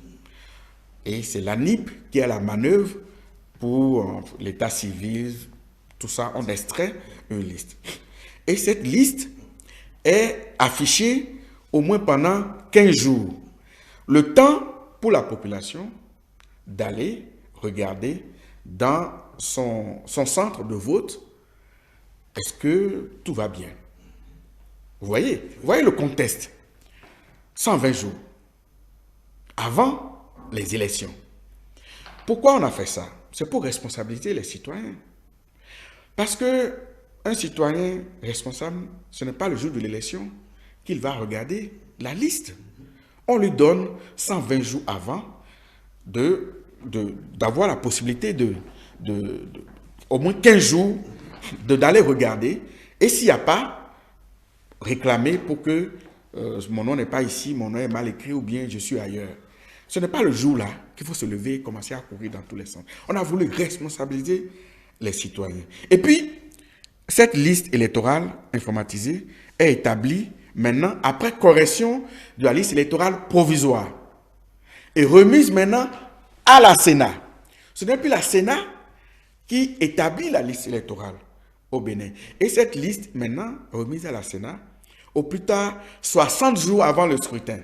Et c'est l'ANIP qui a la manœuvre pour l'état civil, tout ça, on extrait une liste. Et cette liste est affichée au moins pendant 15 jours. Le temps pour la population d'aller regarder dans son centre de vote, est-ce que tout va bien? Vous voyez le contexte. 120 jours avant les élections. Pourquoi on a fait ça? C'est pour responsabiliser les citoyens. Parce que un citoyen responsable, ce n'est pas le jour de l'élection qu'il va regarder la liste. On lui donne 120 jours avant d'avoir la possibilité au moins 15 jours d'aller regarder. Et s'il n'y a pas, réclamer pour que mon nom n'est pas ici, mon nom est mal écrit ou bien je suis ailleurs. Ce n'est pas le jour-là qu'il faut se lever et commencer à courir dans tous les sens. On a voulu responsabiliser les citoyens. Et puis, cette liste électorale informatisée est établie maintenant après correction de la liste électorale provisoire et remise maintenant à la Sénat. Ce n'est plus la Sénat qui établit la liste électorale au Bénin. Et cette liste maintenant remise à la Sénat au plus tard 60 jours avant le scrutin.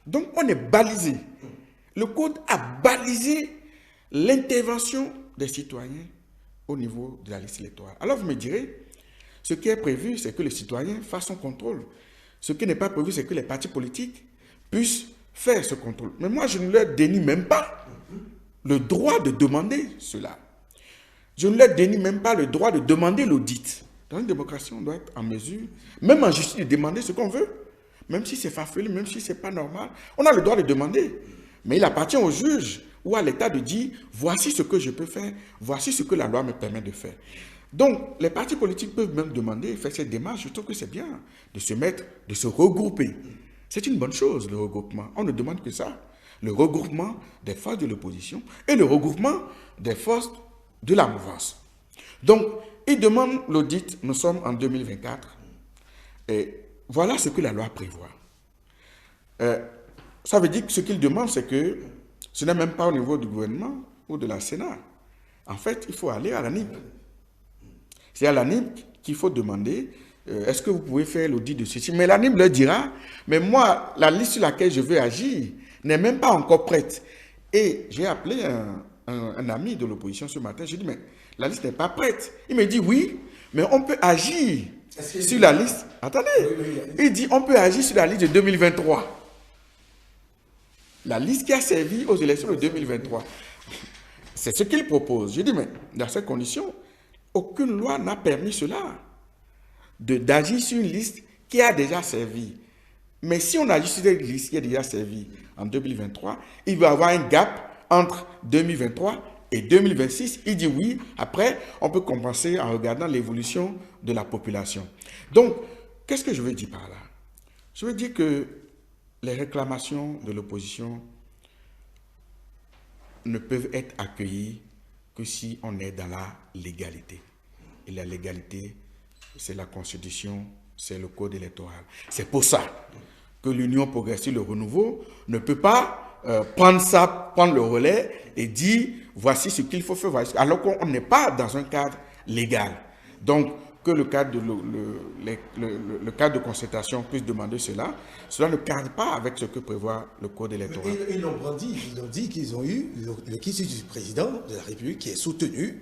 Donc on est balisé. Le code a balisé l'intervention des citoyens au niveau de la liste électorale. Alors vous me direz, ce qui est prévu, c'est que les citoyens fassent son contrôle. Ce qui n'est pas prévu, c'est que les partis politiques puissent faire ce contrôle. Mais moi, je ne leur dénie même pas le droit de demander cela. Je ne leur dénie même pas le droit de demander l'audit. Dans une démocratie, on doit être en mesure, même en justice, de demander ce qu'on veut. Même si c'est farfelu, même si ce n'est pas normal, on a le droit de demander. Mais il appartient au juge ou à l'État de dire, voici ce que je peux faire, voici ce que la loi me permet de faire. Donc, les partis politiques peuvent même demander, faire cette démarche. Je trouve que c'est bien de se mettre, de se regrouper. C'est une bonne chose, le regroupement. On ne demande que ça. Le regroupement des forces de l'opposition et le regroupement des forces de la mouvance. Donc, ils demandent l'audit. Nous sommes en 2024. Et voilà ce que la loi prévoit. Ça veut dire que ce qu'ils demandent, c'est que ce n'est même pas au niveau du gouvernement ou de la Sénat. En fait, il faut aller à la NIP. C'est à la NIP qu'il faut demander, est-ce que vous pouvez faire l'audit de ceci? Mais la NIP leur dira, mais moi, la liste sur laquelle je veux agir n'est même pas encore prête. Et j'ai appelé un ami de l'opposition ce matin, j'ai dit, mais la liste n'est pas prête. Il me dit, oui, mais on peut agir sur la liste. Attendez, il dit, on peut agir sur la liste de 2023. La liste qui a servi aux élections de 2023. C'est ce qu'il propose. Je dis, mais dans ces conditions, aucune loi n'a permis cela, d'agir sur une liste qui a déjà servi. Mais si on agit sur une liste qui a déjà servi en 2023, il va y avoir un gap entre 2023 et 2026. Il dit oui, après, on peut compenser en regardant l'évolution de la population. Donc, qu'est-ce que je veux dire par là? Je veux dire que les réclamations de l'opposition ne peuvent être accueillies que si on est dans la légalité. Et la légalité, c'est la Constitution, c'est le Code électoral. C'est pour ça que l'Union progressive, le renouveau, ne peut pas prendre le relais et dire voici ce qu'il faut faire, alors qu'on n'est pas dans un cadre légal. Donc, que le cadre de concertation puisse demander cela, cela ne cadre pas avec ce que prévoit le Code électoral. Ils l'ont dit qu'ils ont eu le quitus du président de la République qui est soutenu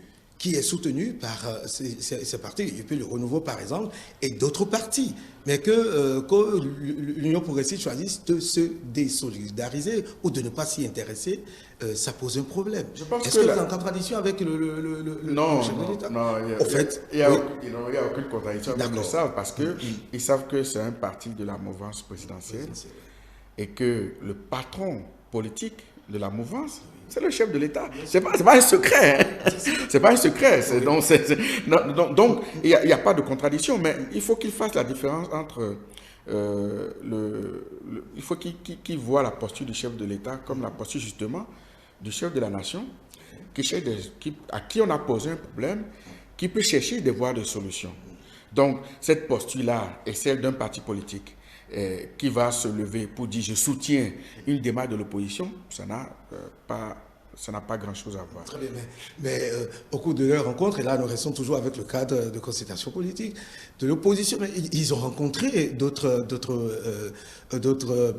par ces partis, et puis le Renouveau par exemple, et d'autres partis. Mais que l'Union progressive choisisse de se désolidariser ou de ne pas s'y intéresser, ça pose un problème. Est-ce que c'est en contradiction avec non, chef de l'État? Non, il n'y a aucune contradiction. Ils le savent parce qu'ils savent que c'est un parti de la mouvance présidentielle et que le patron politique de la mouvance, c'est le chef de l'État. C'est pas un secret. Hein. C'est pas un secret. Donc, il n'y a pas de contradiction, mais il faut qu'il fasse la différence entre... il faut qu'il voit la posture du chef de l'État comme la posture justement du chef de la nation, à qui on a posé un problème, qui peut chercher des voies de solution. Donc, cette posture-là est celle d'un parti politique qui va se lever pour dire je soutiens une démarche de l'opposition, ça n'a pas grand-chose à voir. Très bien, mais au cours de leur rencontre, et là nous restons toujours avec le cadre de concertation politique de l'opposition, ils ont rencontré d'autres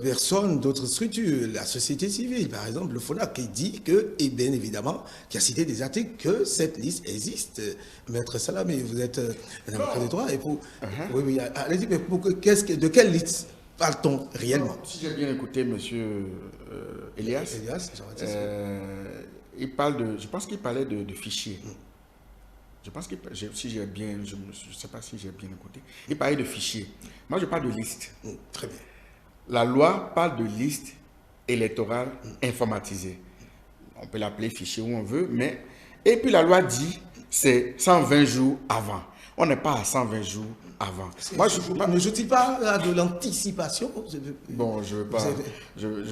personnes, d'autres structures, la société civile, par exemple, le FONAC, qui dit que, et bien évidemment, qui a cité des articles, que cette liste existe. Maître Salamé, vous êtes un avocat des droits, et pour... Oui, allez-y, mais de quelle liste parle-t-on réellement? Si j'ai bien écouté M. Elias, il parle je pense qu'il parlait de fichiers. Je pense que si j'ai bien, je ne sais pas si j'ai bien écouté, il parlait de fichiers. Moi, je parle de liste. Très bien. La loi parle de liste électorale informatisée. On peut l'appeler fichier où on veut, mais... Et puis la loi dit, c'est 120 jours avant. On n'est pas à 120 jours avant. Moi, ne joue-t-il pas là, de l'anticipation? Bon, je ne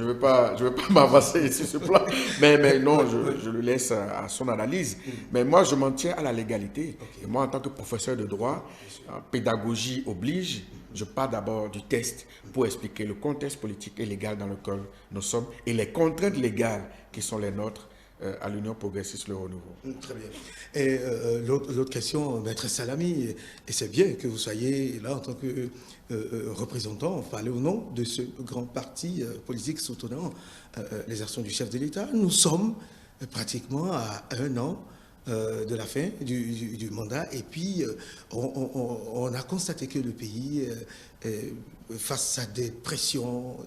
veux pas m'avancer sur ce plan, mais non, je le laisse à son analyse. Mais moi, je m'en tiens à la légalité. Et moi, en tant que professeur de droit, pédagogie oblige, je pars d'abord du test pour expliquer le contexte politique et légal dans lequel nous sommes et les contraintes légales qui sont les nôtres à l'Union progressiste Le Renouveau. Très bien. Et l'autre question, Maître Salami, et c'est bien que vous soyez là en tant que représentant, parler au nom de ce grand parti politique soutenant les actions du chef de l'État. Nous sommes pratiquement à 1 an de la fin du mandat et puis on a constaté que le pays, face à des pressions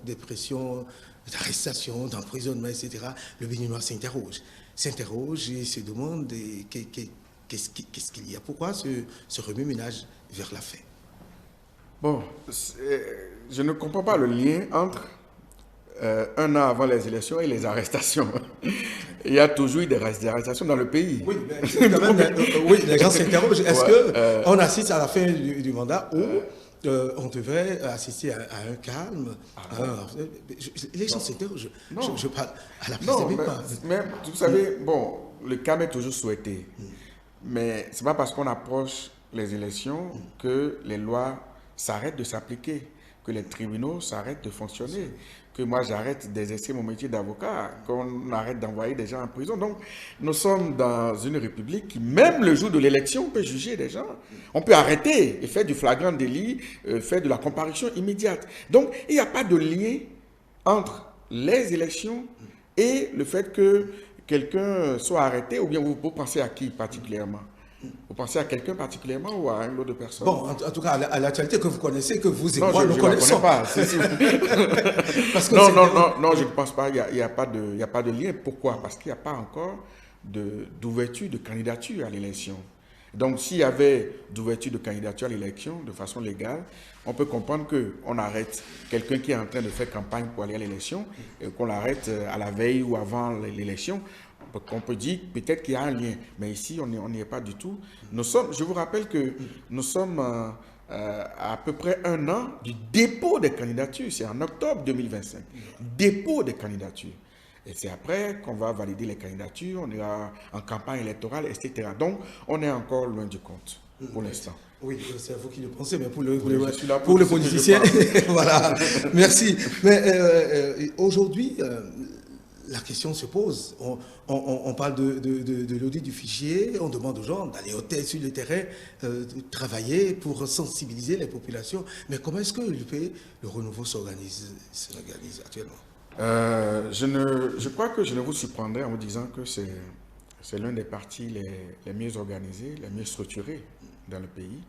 d'arrestation, d'emprisonnement, etc., le Béninois s'interroge et se demande qu'est-ce qu'il y a, pourquoi ce remue-ménage vers la fin. Bon, je ne comprends pas le lien entre 1 an avant les élections et les arrestations. Il y a toujours eu des arrestations dans le pays. Oui, mais quand même, oui, les gens s'interrogent. Est-ce qu'on assiste à la fin du mandat où on devrait assister à un calme? Les gens s'interrogent. Je parle à la place des pas. Mais vous savez, bon, le calme est toujours souhaité. Mais ce n'est pas parce qu'on approche les élections que les lois s'arrêtent de s'appliquer, que les tribunaux s'arrêtent de fonctionner, que moi j'arrête d'exercer mon métier d'avocat, qu'on arrête d'envoyer des gens en prison. Donc nous sommes dans une république qui, même le jour de l'élection, peut juger des gens. On peut arrêter et faire du flagrant délit, faire de la comparution immédiate. Donc il n'y a pas de lien entre les élections et le fait que quelqu'un soit arrêté, ou bien vous pensez à qui particulièrement? Vous pensez à quelqu'un particulièrement ou à une autre personne? Bon, en tout cas, à l'actualité que vous connaissez, que vous et moi nous connaissons. Non, je ne connais pas. Non, je ne pense pas. Il n'y a pas de lien. Pourquoi? Parce qu'il n'y a pas encore d'ouverture de candidature à l'élection. Donc, s'il y avait d'ouverture de candidature à l'élection de façon légale, on peut comprendre qu'on arrête quelqu'un qui est en train de faire campagne pour aller à l'élection, et qu'on l'arrête à la veille ou avant l'élection. On peut dire peut-être qu'il y a un lien, mais ici, on n'y est pas du tout. Je vous rappelle que nous sommes à peu près 1 an du dépôt des candidatures. C'est en octobre 2025. Dépôt des candidatures. Et c'est après qu'on va valider les candidatures, on ira en campagne électorale, etc. Donc, on est encore loin du compte pour l'instant. Oui, c'est à vous qui le pensez, mais pour le politicien, voilà, merci. Mais aujourd'hui, la question se pose. On parle de l'audit du fichier, on demande aux gens d'aller sur le terrain, de travailler pour sensibiliser les populations. Mais comment est-ce que le renouveau s'organise actuellement? Je crois que je ne vous surprendrai en vous disant que c'est l'un des partis les mieux organisés, les mieux structurés dans le pays,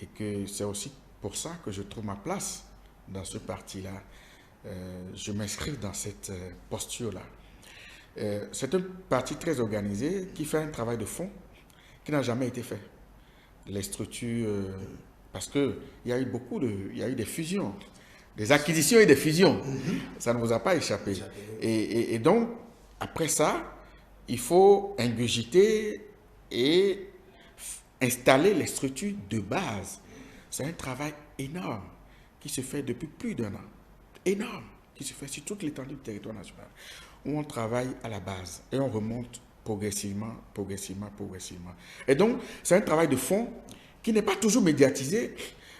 et que c'est aussi pour ça que je trouve ma place dans ce parti-là. Je m'inscris dans cette posture-là. C'est un parti très organisé qui fait un travail de fond qui n'a jamais été fait. Les structures, parce qu'il y a eu des fusions, des acquisitions et des fusions. Ça ne vous a pas échappé. Et donc, après ça, il faut ingurgiter et installer les structures de base. C'est un travail énorme qui se fait depuis plus d'1 an. Énorme, qui se fait sur toute l'étendue du territoire national, où on travaille à la base et on remonte progressivement. Et donc, c'est un travail de fond qui n'est pas toujours médiatisé,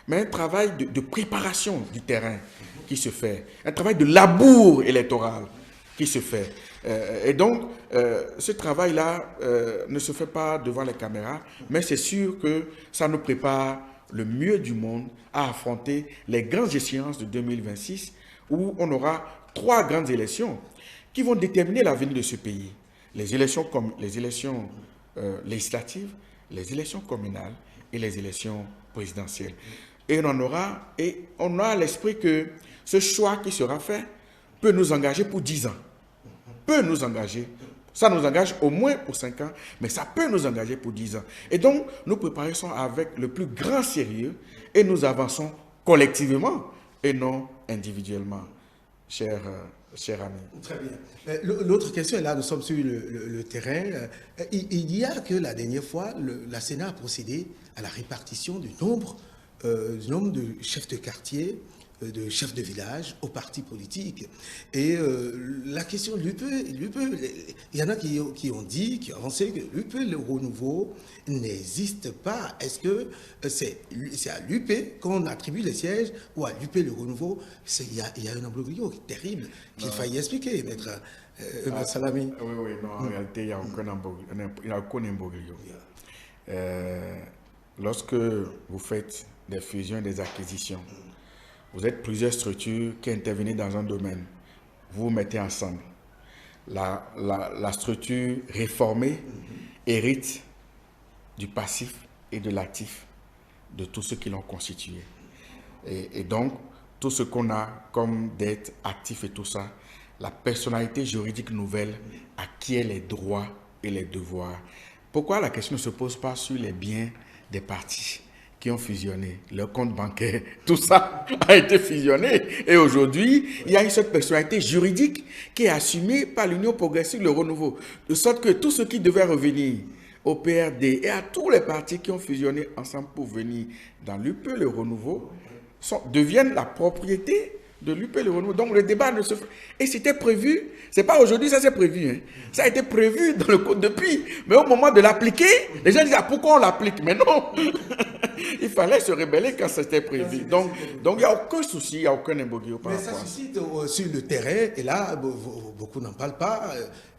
mais un travail de préparation du terrain qui se fait, un travail de labour électoral qui se fait. Et donc, ce travail-là ne se fait pas devant les caméras, mais c'est sûr que ça nous prépare le mieux du monde à affronter les grandes échéances de 2026, où on aura 3 grandes élections qui vont déterminer l'avenir de ce pays. Les élections législatives, les élections communales et les élections présidentielles. Et on a à l'esprit que ce choix qui sera fait peut nous engager pour 10 ans. Peut nous engager. Ça nous engage au moins pour 5 ans, mais ça peut nous engager pour 10 ans. Et donc, nous préparons avec le plus grand sérieux et nous avançons collectivement et non individuellement, cher ami. Très bien. L'autre question, et là nous sommes sur le terrain, il y a que la dernière fois, la Sénat a procédé à la répartition du nombre de chefs de quartier, de chefs de village aux partis politiques. Et la question de l'UP, il y en a qui ont dit, qui ont avancé que l'UP, le renouveau, n'existe pas. Est-ce que c'est à l'UP qu'on attribue les sièges ou à l'UP le renouveau? Il y a un imbroglio terrible qu'il faille expliquer, maître Salami. Oui, non, en réalité, il n'y a aucun imbroglio. Lorsque vous faites des fusions et des acquisitions, vous êtes plusieurs structures qui interviennent dans un domaine. Vous vous mettez ensemble. La structure réformée hérite du passif et de l'actif de tous ceux qui l'ont constitué. Et donc, tout ce qu'on a comme dette, actif et tout ça, la personnalité juridique nouvelle acquiert les droits et les devoirs. Pourquoi la question ne se pose pas sur les biens des partis qui ont fusionné, leur compte bancaire, tout ça a été fusionné. Et aujourd'hui, il y a une seule personnalité juridique qui est assumée par l'Union progressive, le renouveau. De sorte que tout ce qui devait revenir au PRD et à tous les partis qui ont fusionné ensemble pour venir dans l'UP, le renouveau, deviennent la propriété de l'UP, le renouveau. Donc le débat ne se fait. Et c'était prévu, c'est pas aujourd'hui, ça c'est prévu. Hein. Ça a été prévu dans le code depuis. Mais au moment de l'appliquer, les gens disent pourquoi on l'applique? Mais non. Il fallait se rebeller quand c'était prévu. Donc il n'y a aucun souci, il n'y a aucun imbroglio par rapport à ça. Mais ça suscite sur le terrain, et là, beaucoup n'en parlent pas,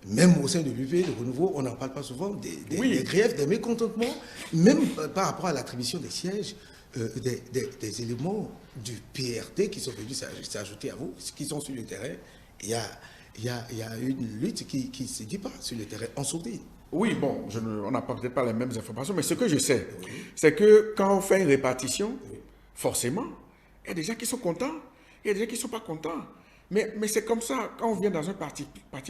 même au sein de l'UP, le renouveau, on n'en parle pas souvent, des griefs, des mécontentements, même par rapport à l'attribution des sièges, des éléments du PRD qui sont venus s'ajouter à vous, qui sont sur le terrain. Il y a une lutte qui ne se dit pas sur le terrain, en sourdine. Oui, bon, on n'a peut-être pas les mêmes informations, mais ce que je sais, c'est que quand on fait une répartition, forcément, il y a des gens qui sont contents, il y a des gens qui ne sont pas contents. Mais c'est comme ça, quand on vient dans un parti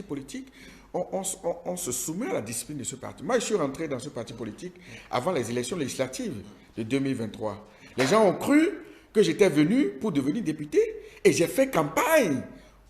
politique, on se soumet à la discipline de ce parti. Moi, je suis rentré dans ce parti politique avant les élections législatives de 2023. Les gens ont cru que j'étais venu pour devenir député et j'ai fait campagne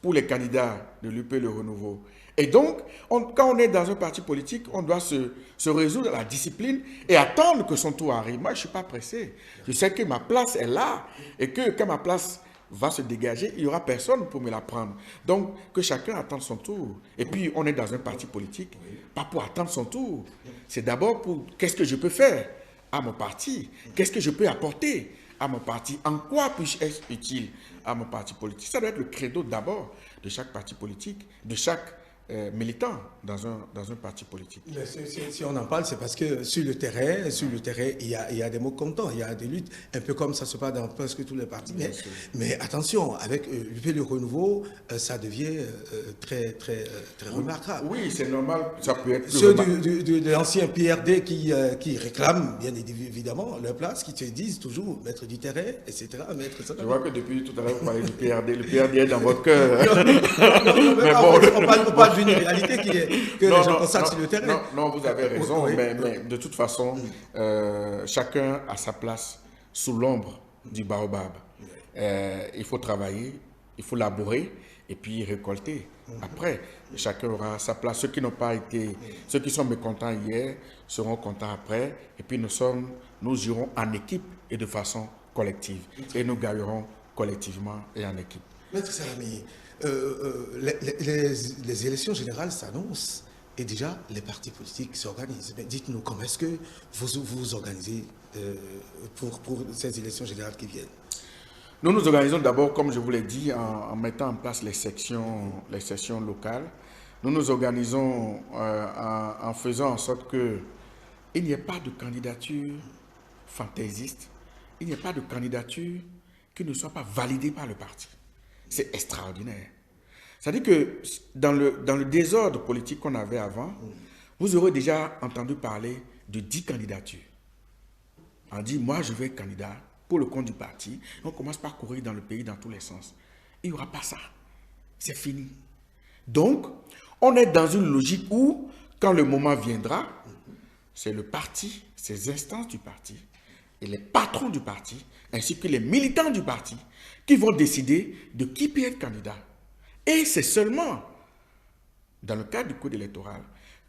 pour les candidats de l'UP Le Renouveau. Et donc, quand on est dans un parti politique, on doit se résoudre à la discipline et attendre que son tour arrive. Moi, je ne suis pas pressé. Je sais que ma place est là et que quand ma place va se dégager, il n'y aura personne pour me la prendre. Donc, que chacun attende son tour. Et puis, on est dans un parti politique, pas pour attendre son tour. C'est d'abord pour qu'est-ce que je peux faire à mon parti? Qu'est-ce que je peux apporter à mon parti? En quoi puis-je être utile à mon parti politique? Ça doit être le credo d'abord de chaque parti politique, de chaque militant dans un parti politique. Mais si on en parle, c'est parce que sur le terrain, il y a des mots contents, il y a des luttes, un peu comme ça se passe dans presque tous les partis. Mais attention, avec l'UP Le Renouveau, ça devient très remarquable. Oui, c'est normal, ça peut être... Ceux de l'ancien PRD qui réclament, bien évidemment, leur place, qui te disent toujours maître du terrain, etc. Je vois que depuis tout à l'heure, vous parlez du PRD. Le PRD est dans votre cœur. Mais bon, on parle d'une réalité que les gens constatent sur le terrain. Non, vous avez raison, mais de toute façon, chacun a sa place sous l'ombre du baobab. Il faut travailler, il faut labourer et puis récolter. Après, chacun aura sa place. Ceux qui n'ont pas été, ceux qui sont mécontents hier seront contents après. Et puis nous irons en équipe et de façon collective. Et nous gagnerons collectivement et en équipe. Maître Salami, les élections générales s'annoncent et déjà les partis politiques s'organisent. Dites-nous comment est-ce que vous vous organisez pour ces élections générales qui viennent? Nous nous organisons d'abord, comme je vous l'ai dit, en mettant en place les sections locales. Nous nous organisons en faisant en sorte qu'il n'y ait pas de candidature fantaisiste, il n'y ait pas de candidature qui ne soit pas validée par le parti. C'est extraordinaire. C'est-à-dire que dans le désordre politique qu'on avait avant, vous aurez déjà entendu parler de 10 candidatures. On dit, moi je vais être candidat pour le compte du parti. On commence par courir dans le pays dans tous les sens. Il n'y aura pas ça. C'est fini. Donc, on est dans une logique où, quand le moment viendra, c'est le parti, ces instances du parti, et les patrons du parti, ainsi que les militants du parti, qui vont décider de qui peut être candidat. Et c'est seulement dans le cadre du code électoral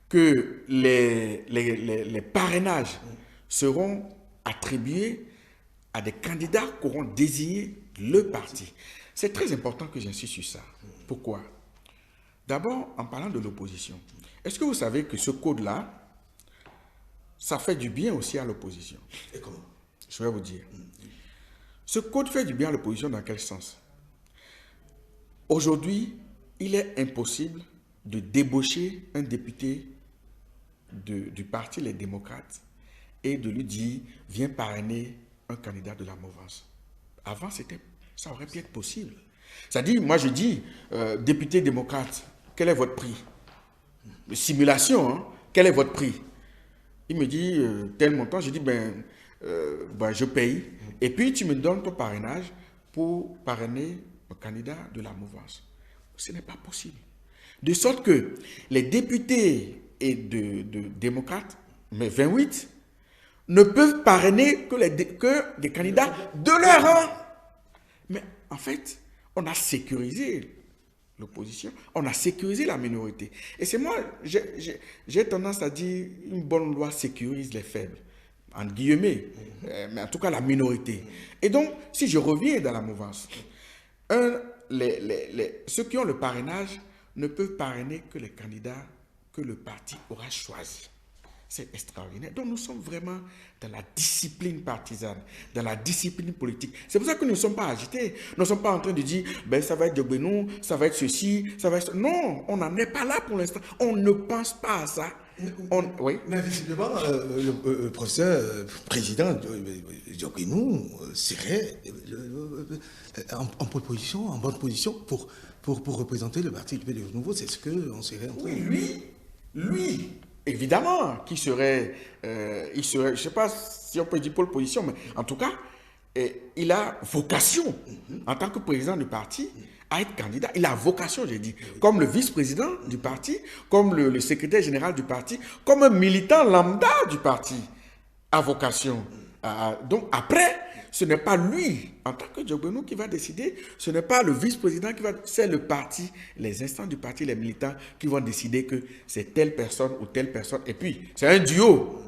que les parrainages seront attribués à des candidats qu'auront désigné le parti. C'est très important que j'insiste sur ça. Pourquoi? D'abord, en parlant de l'opposition, est-ce que vous savez que ce code-là, ça fait du bien aussi à l'opposition? Et comment? Je vais vous dire. Ce code fait du bien à l'opposition dans quel sens? Aujourd'hui, il est impossible de débaucher un député du parti Les Démocrates et de lui dire « viens parrainer un candidat de la mouvance ». Avant, ça aurait pu être possible. C'est-à-dire, moi je dis, député démocrate, quel est votre prix? Simulation, hein? Quel est votre prix? Il me dit, tel montant, je dis, je paye. Et puis, tu me donnes ton parrainage pour parrainer un candidat de la mouvance. Ce n'est pas possible. De sorte que les députés et de démocrates, mais 28, ne peuvent parrainer que des candidats de leur rang. Mais en fait, on a sécurisé l'opposition, on a sécurisé la minorité. Et c'est moi, j'ai tendance à dire, une bonne loi sécurise les faibles, en guillemets, mais en tout cas la minorité. Et donc, si je reviens dans la mouvance, ceux qui ont le parrainage ne peuvent parrainer que les candidats que le parti aura choisis. C'est extraordinaire. Donc nous sommes vraiment dans la discipline partisane, dans la discipline politique. C'est pour ça que nous ne sommes pas agités. Nous ne sommes pas en train de dire, ça va être Diogbenou, ça va être ceci, ça va être... Non, on n'en est pas là pour l'instant. On ne pense pas à ça. Oui. Mais visiblement, le professeur président Diogbenou serait en bonne position pour représenter le parti du Nouveau. C'est ce qu'on serait en train de... Oui, lui. Évidemment, il serait, je ne sais pas si on peut dire pole position, mais en tout cas, il a vocation, en tant que président du parti, à être candidat. Il a vocation, j'ai dit, comme le vice-président du parti, comme le secrétaire général du parti, comme un militant lambda du parti, a vocation. Donc après, ce n'est pas lui, en tant que Diogbenou, qui va décider, ce n'est pas le vice-président qui va, c'est le parti, les instances du parti, les militants qui vont décider que c'est telle personne ou telle personne. Et puis, c'est un duo.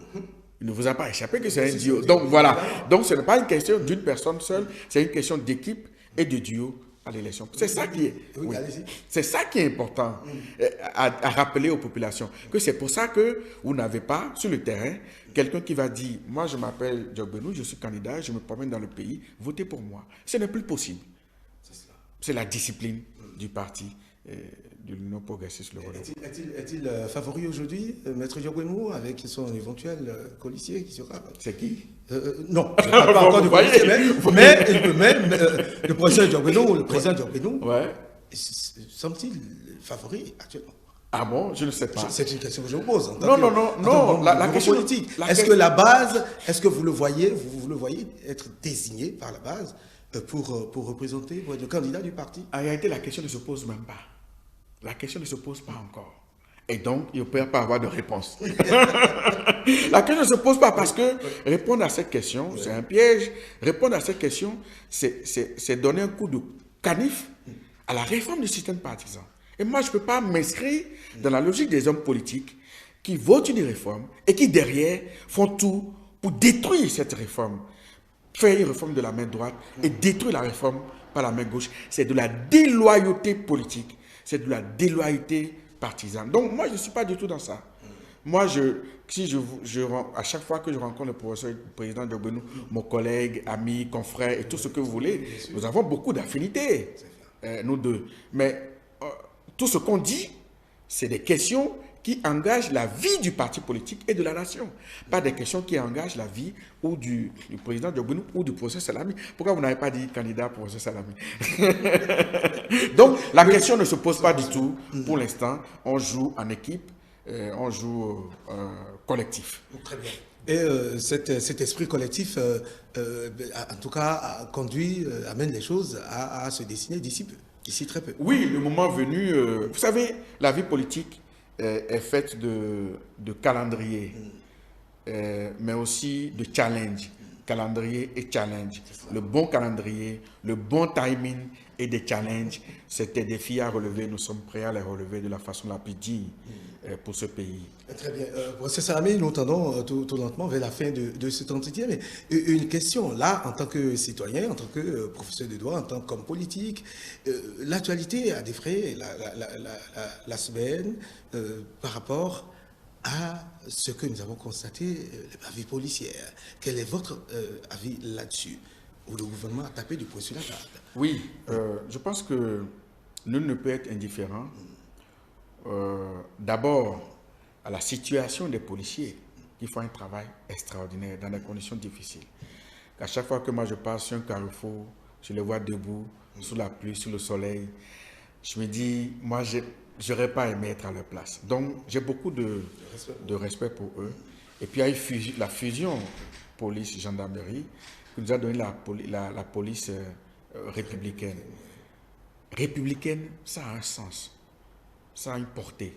Il ne vous a pas échappé que c'est un duo. Donc voilà. Donc ce n'est pas une question d'une personne seule, c'est une question d'équipe et de duo à l'élection. C'est ça qui est, c'est ça qui est important à rappeler aux populations. Que c'est pour ça que vous n'avez pas sur le terrain quelqu'un qui va dire, moi je m'appelle Diogbenou, je suis candidat, je me promène dans le pays, votez pour moi. Ce n'est plus possible. C'est la discipline du parti de l'Union progressiste. Est-il favori aujourd'hui, Maître Diogbenou, avec son éventuel colissier qui sera... C'est qui? Non, je ne parle pas encore du colissier, mais le professeur Diogbenou, le président Diogbenou, semble-t-il favori actuellement? Ah bon, je ne sais pas. C'est une question que je vous pose. Non. La question politique. Est-ce que la base, est-ce que vous le voyez être désigné par la base pour représenter, pour être le candidat du parti? En réalité, la question ne se pose même pas. La question ne se pose pas encore. Et donc, il ne peut pas avoir de réponse. La question ne se pose pas parce que répondre à cette question, c'est un piège. Répondre à cette question, c'est donner un coup de canif à la réforme du système partisan. Et moi, je ne peux pas m'inscrire dans la logique des hommes politiques qui votent une réforme et qui, derrière, font tout pour détruire cette réforme. Faire une réforme de la main droite et détruire la réforme par la main gauche. C'est de la déloyauté politique. C'est de la déloyauté partisane. Donc, moi, je ne suis pas du tout dans ça. Moi, à chaque fois que je rencontre le professeur le président Diogbenou, mon collègue, ami, confrère et tout ce que vous voulez, nous avons beaucoup d'affinités, nous deux. Mais tout ce qu'on dit, c'est des questions qui engagent la vie du parti politique et de la nation. Pas des questions qui engagent la vie ou du président Diogbenou ou du professeur Salami. Pourquoi vous n'avez pas dit candidat professeur Salami? Donc, la question ne se pose pas du tout. Pour l'instant, on joue en équipe, on joue collectif. Très bien. Et cet esprit collectif, en tout cas, amène les choses à se dessiner d'ici peu. Ici, très peu. Oui, le moment venu, vous savez, la vie politique est faite de calendrier, mais aussi de challenge. Calendrier et challenge. Le bon calendrier, le bon timing et des challenges, c'est des défis à relever. Nous sommes prêts à les relever de la façon la plus digne pour ce pays. Très bien. Professeur Salamé, nous tendons tout lentement vers la fin de cet entretien. Mais une question, là, en tant que citoyen, en tant que professeur de droit, en tant qu'homme politique, l'actualité a défrayé la semaine par rapport à ce que nous avons constaté, les bavures policières. Quel est votre avis là-dessus? Où le gouvernement a tapé du poing sur la table. Oui, je pense que nul ne peut être indifférent. D'abord, à la situation des policiers qui font un travail extraordinaire dans des conditions difficiles. À chaque fois que moi je passe sur un carrefour, je les vois debout, sous la pluie, sous le soleil, je me dis, moi je n'aurais pas aimé être à leur place. Donc j'ai beaucoup de respect pour eux. Et puis il y a eu la fusion police-gendarmerie qui nous a donné la police républicaine. Républicaine, ça a un sens, ça a une portée.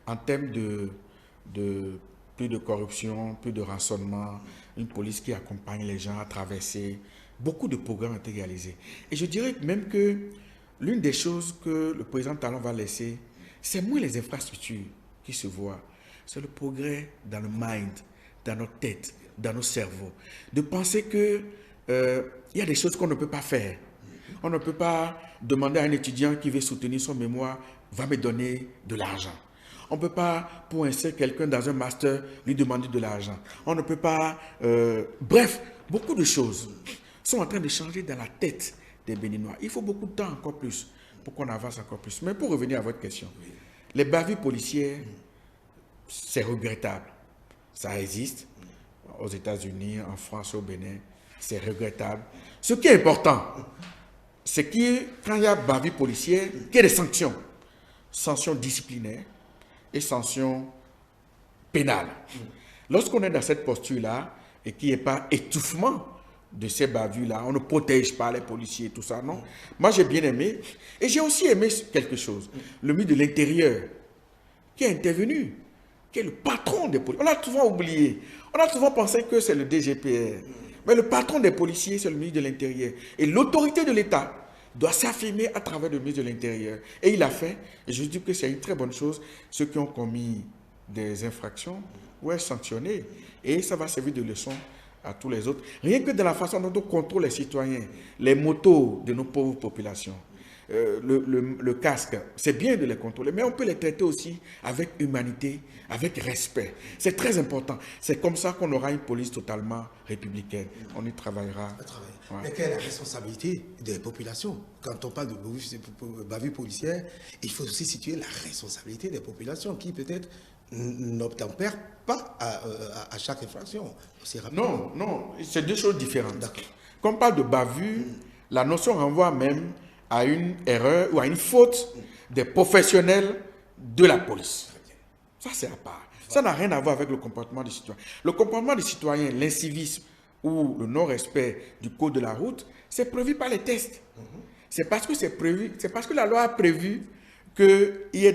En termes de plus de corruption, plus de rançonnement, une police qui accompagne les gens à traverser. Beaucoup de programmes ont été réalisés. Et je dirais même que l'une des choses que le président Talon va laisser, c'est moins les infrastructures qui se voient. C'est le progrès dans le mind, dans nos têtes, dans nos cerveaux. De penser que il y a des choses qu'on ne peut pas faire. On ne peut pas demander à un étudiant qui veut soutenir son mémoire, va me donner de l'argent. On ne peut pas, pour inscrire quelqu'un dans un master, lui demander de l'argent. On ne peut pas... bref, beaucoup de choses sont en train de changer dans la tête des Béninois. Il faut beaucoup de temps encore plus pour qu'on avance encore plus. Mais pour revenir à votre question, les bavures policières, c'est regrettable. Ça existe aux États-Unis, en France, au Bénin. C'est regrettable. Ce qui est important, c'est que quand il y a bavure policière, qu'il y ait des sanctions. Sanctions disciplinaires et sanctions pénales. Lorsqu'on est dans cette posture-là et qu'il n'y ait pas étouffement de ces bavures-là, on ne protège pas les policiers et tout ça, non. Moi, j'ai bien aimé. Et j'ai aussi aimé quelque chose. Le ministre de l'Intérieur qui est intervenu, qui est le patron des policiers. On a souvent oublié. On a souvent pensé que c'est le DGPR. Mais le patron des policiers, c'est le ministre de l'Intérieur. Et l'autorité de l'État doit s'affirmer à travers le ministre de l'Intérieur. Et il a fait, et je dis que c'est une très bonne chose, ceux qui ont commis des infractions vont être sanctionnés. Et ça va servir de leçon à tous les autres. Rien que de la façon dont on contrôle les citoyens, les motos de nos pauvres populations, le casque, c'est bien de les contrôler, mais on peut les traiter aussi avec humanité, avec respect. C'est très important. C'est comme ça qu'on aura une police totalement républicaine. On y travaillera. Ouais. Mais quelle est la responsabilité des populations? Quand on parle de bavure policière, il faut aussi situer la responsabilité des populations qui peut-être n'obtempèrent pas à chaque infraction. Non, non, c'est deux choses différentes. Quand on parle de bavure, la notion renvoie même à une erreur ou à une faute des professionnels de la police. Ça, c'est à part. Ça n'a rien à voir avec le comportement des citoyens. Le comportement des citoyens, l'incivisme ou le non-respect du code de la route, c'est prévu par les tests. C'est parce que c'est prévu, c'est parce que la loi a prévu qu'il y ait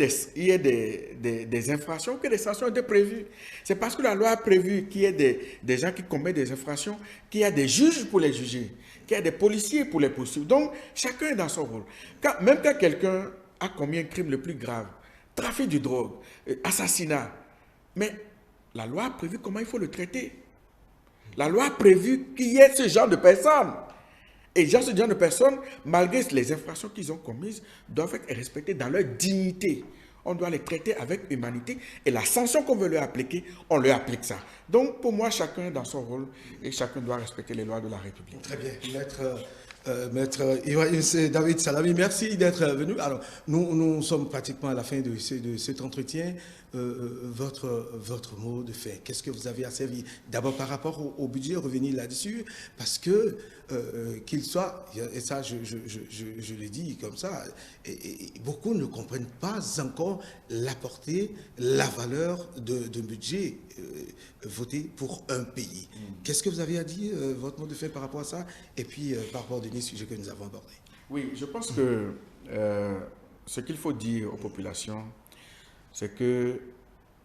des infractions que des sanctions étaient prévues. C'est parce que la loi a prévu qu'il y ait des gens qui commettent des infractions, qu'il y a des juges pour les juger, qu'il y a des policiers pour les poursuivre. Donc, chacun est dans son rôle. Même quand quelqu'un a commis un crime le plus grave, trafic de drogue, assassinat, mais la loi a prévu comment il faut le traiter. La loi a prévu qu'il y ait ce genre de personnes. Et ce genre de personnes, malgré les infractions qu'ils ont commises, doivent être respectées dans leur dignité. On doit les traiter avec humanité. Et la sanction qu'on veut leur appliquer, on leur applique ça. Donc, pour moi, chacun est dans son rôle et chacun doit respecter les lois de la République. Très bien. Maître David Salami, merci d'être venu. Alors, nous sommes pratiquement à la fin de cet entretien. Votre mot de fin, qu'est-ce que vous avez à servir? D'abord par rapport au budget, revenir là-dessus, parce que qu'il soit, et ça je l'ai dit comme ça, et beaucoup ne comprennent pas encore la portée, la valeur d'un budget voté pour un pays. Qu'est-ce que vous avez à dire, votre mot de fin par rapport à ça, et puis par rapport au dernier sujet que nous avons abordé? Oui, je pense que ce qu'il faut dire aux populations, c'est que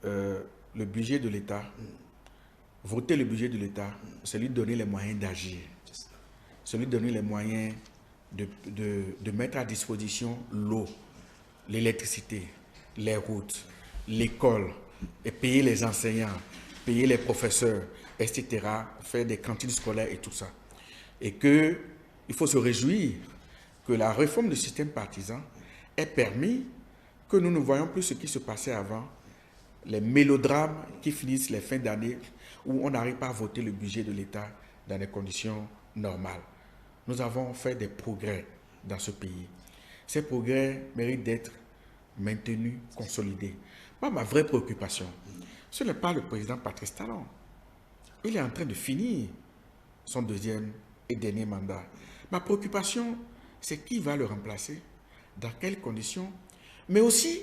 le budget de l'État, voter le budget de l'État, c'est lui donner les moyens d'agir. C'est lui donner les moyens de mettre à disposition l'eau, l'électricité, les routes, l'école, et payer les enseignants, payer les professeurs, etc., faire des cantines scolaires et tout ça. Et qu'il faut se réjouir que la réforme du système partisan ait permis que nous ne voyons plus ce qui se passait avant, les mélodrames qui finissent les fins d'année où on n'arrive pas à voter le budget de l'État dans des conditions normales. Nous avons fait des progrès dans ce pays. Ces progrès méritent d'être maintenus, consolidés. Moi, ma vraie préoccupation, ce n'est pas le président Patrice Talon. Il est en train de finir son deuxième et dernier mandat. Ma préoccupation, c'est qui va le remplacer, dans quelles conditions, mais aussi,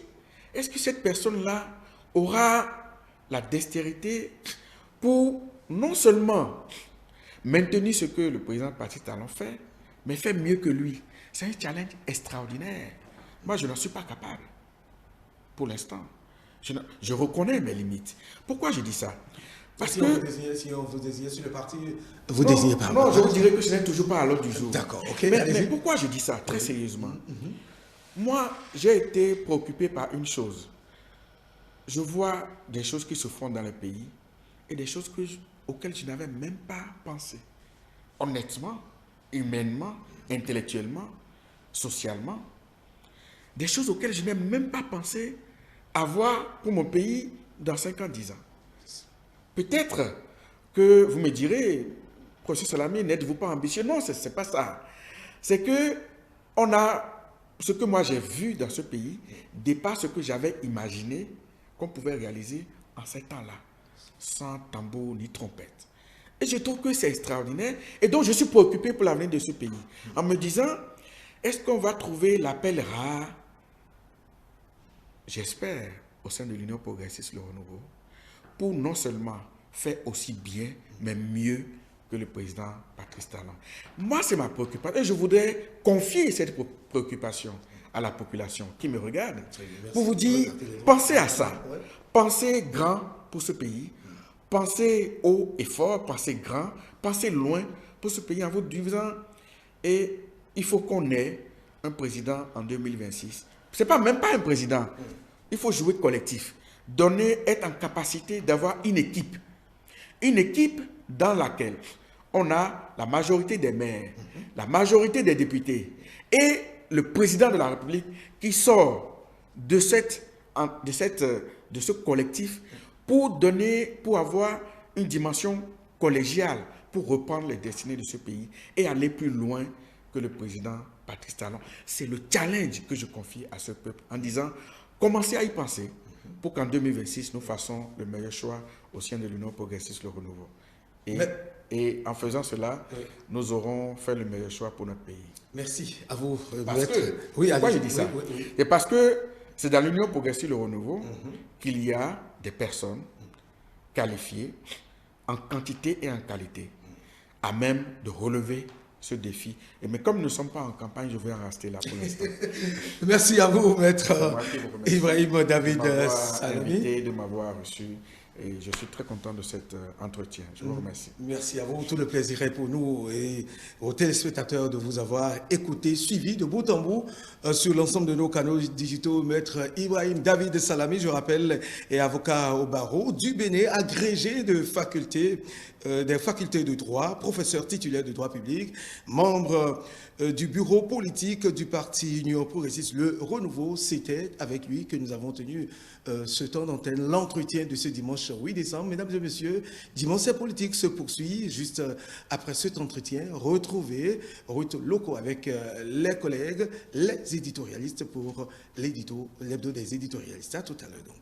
est-ce que cette personne-là aura la dextérité pour non seulement maintenir ce que le président Patrice Talon fait, mais faire mieux que lui. C'est un challenge extraordinaire. Moi, je n'en suis pas capable, pour l'instant. Je reconnais mes limites. Pourquoi je dis ça? Parce si que... si on vous désigne sur le parti, vous désignez pas. Non, je vous dirais que ce n'est toujours pas à l'ordre du jour. D'accord, ok. Mais pourquoi je dis ça, très sérieusement? Moi, j'ai été préoccupé par une chose. Je vois des choses qui se font dans le pays et des choses auxquelles je n'avais même pas pensé. Honnêtement, humainement, intellectuellement, socialement. Des choses auxquelles je n'ai même pas pensé avoir pour mon pays dans 5 ans, 10 ans. Peut-être que vous me direz, professeur Salami, n'êtes-vous pas ambitieux? Non, ce n'est pas ça. C'est que ce que moi j'ai vu dans ce pays dépasse ce que j'avais imaginé qu'on pouvait réaliser en ces temps-là, sans tambour ni trompette. Et je trouve que c'est extraordinaire. Et donc je suis préoccupé pour l'avenir de ce pays. En me disant, est-ce qu'on va trouver l'appel rare, j'espère, au sein de l'Union progressiste Le Renouveau, pour non seulement faire aussi bien, mais mieux que le président Patrice Talon. Moi, c'est ma préoccupation. Et je voudrais confier cette préoccupation à la population qui me regarde, pour vous dire, pensez à ça. Pensez grand pour ce pays. Pensez haut et fort, pensez grand, pensez loin pour ce pays en vous disant, et il faut qu'on ait un président en 2026. Ce n'est même pas un président. Il faut jouer collectif. Être en capacité d'avoir une équipe. Une équipe dans laquelle on a la majorité des maires, la majorité des députés et le président de la République qui sort de ce collectif pour avoir une dimension collégiale pour reprendre les destinées de ce pays et aller plus loin que le président Patrice Talon. C'est le challenge que je confie à ce peuple en disant, commencez à y penser pour qu'en 2026, nous fassions le meilleur choix au sein de l'Union progressiste Le Renouveau. Et en faisant cela, nous aurons fait le meilleur choix pour notre pays. Merci à vous. Pourquoi je dis ça? Et parce que c'est dans l'Union progressiste Le Renouveau qu'il y a des personnes qualifiées en quantité et en qualité, à même de relever ce défi. Mais comme nous ne sommes pas en campagne, je vais en rester là pour l'instant. Merci à vous, maître Ibrahim David Salami. De m'avoir reçu. Et je suis très content de cet entretien. Je vous remercie. Merci à vous. Tout le plaisir est pour nous et aux téléspectateurs de vous avoir écouté, suivi de bout en bout sur l'ensemble de nos canaux digitaux. Maître Ibrahim David Salami, je rappelle, est avocat au barreau du Bénin, agrégé de des facultés de droit, professeur titulaire de droit public, membre du bureau politique du parti Union progressiste Le Renouveau. C'était avec lui que nous avons tenu ce temps d'antenne, l'entretien de ce dimanche 8 décembre. Mesdames et messieurs, Dimanche politique se poursuit. Juste après cet entretien, retrouvez Route Locaux avec les collègues, les éditorialistes pour l'hebdo des éditorialistes. À tout à l'heure donc.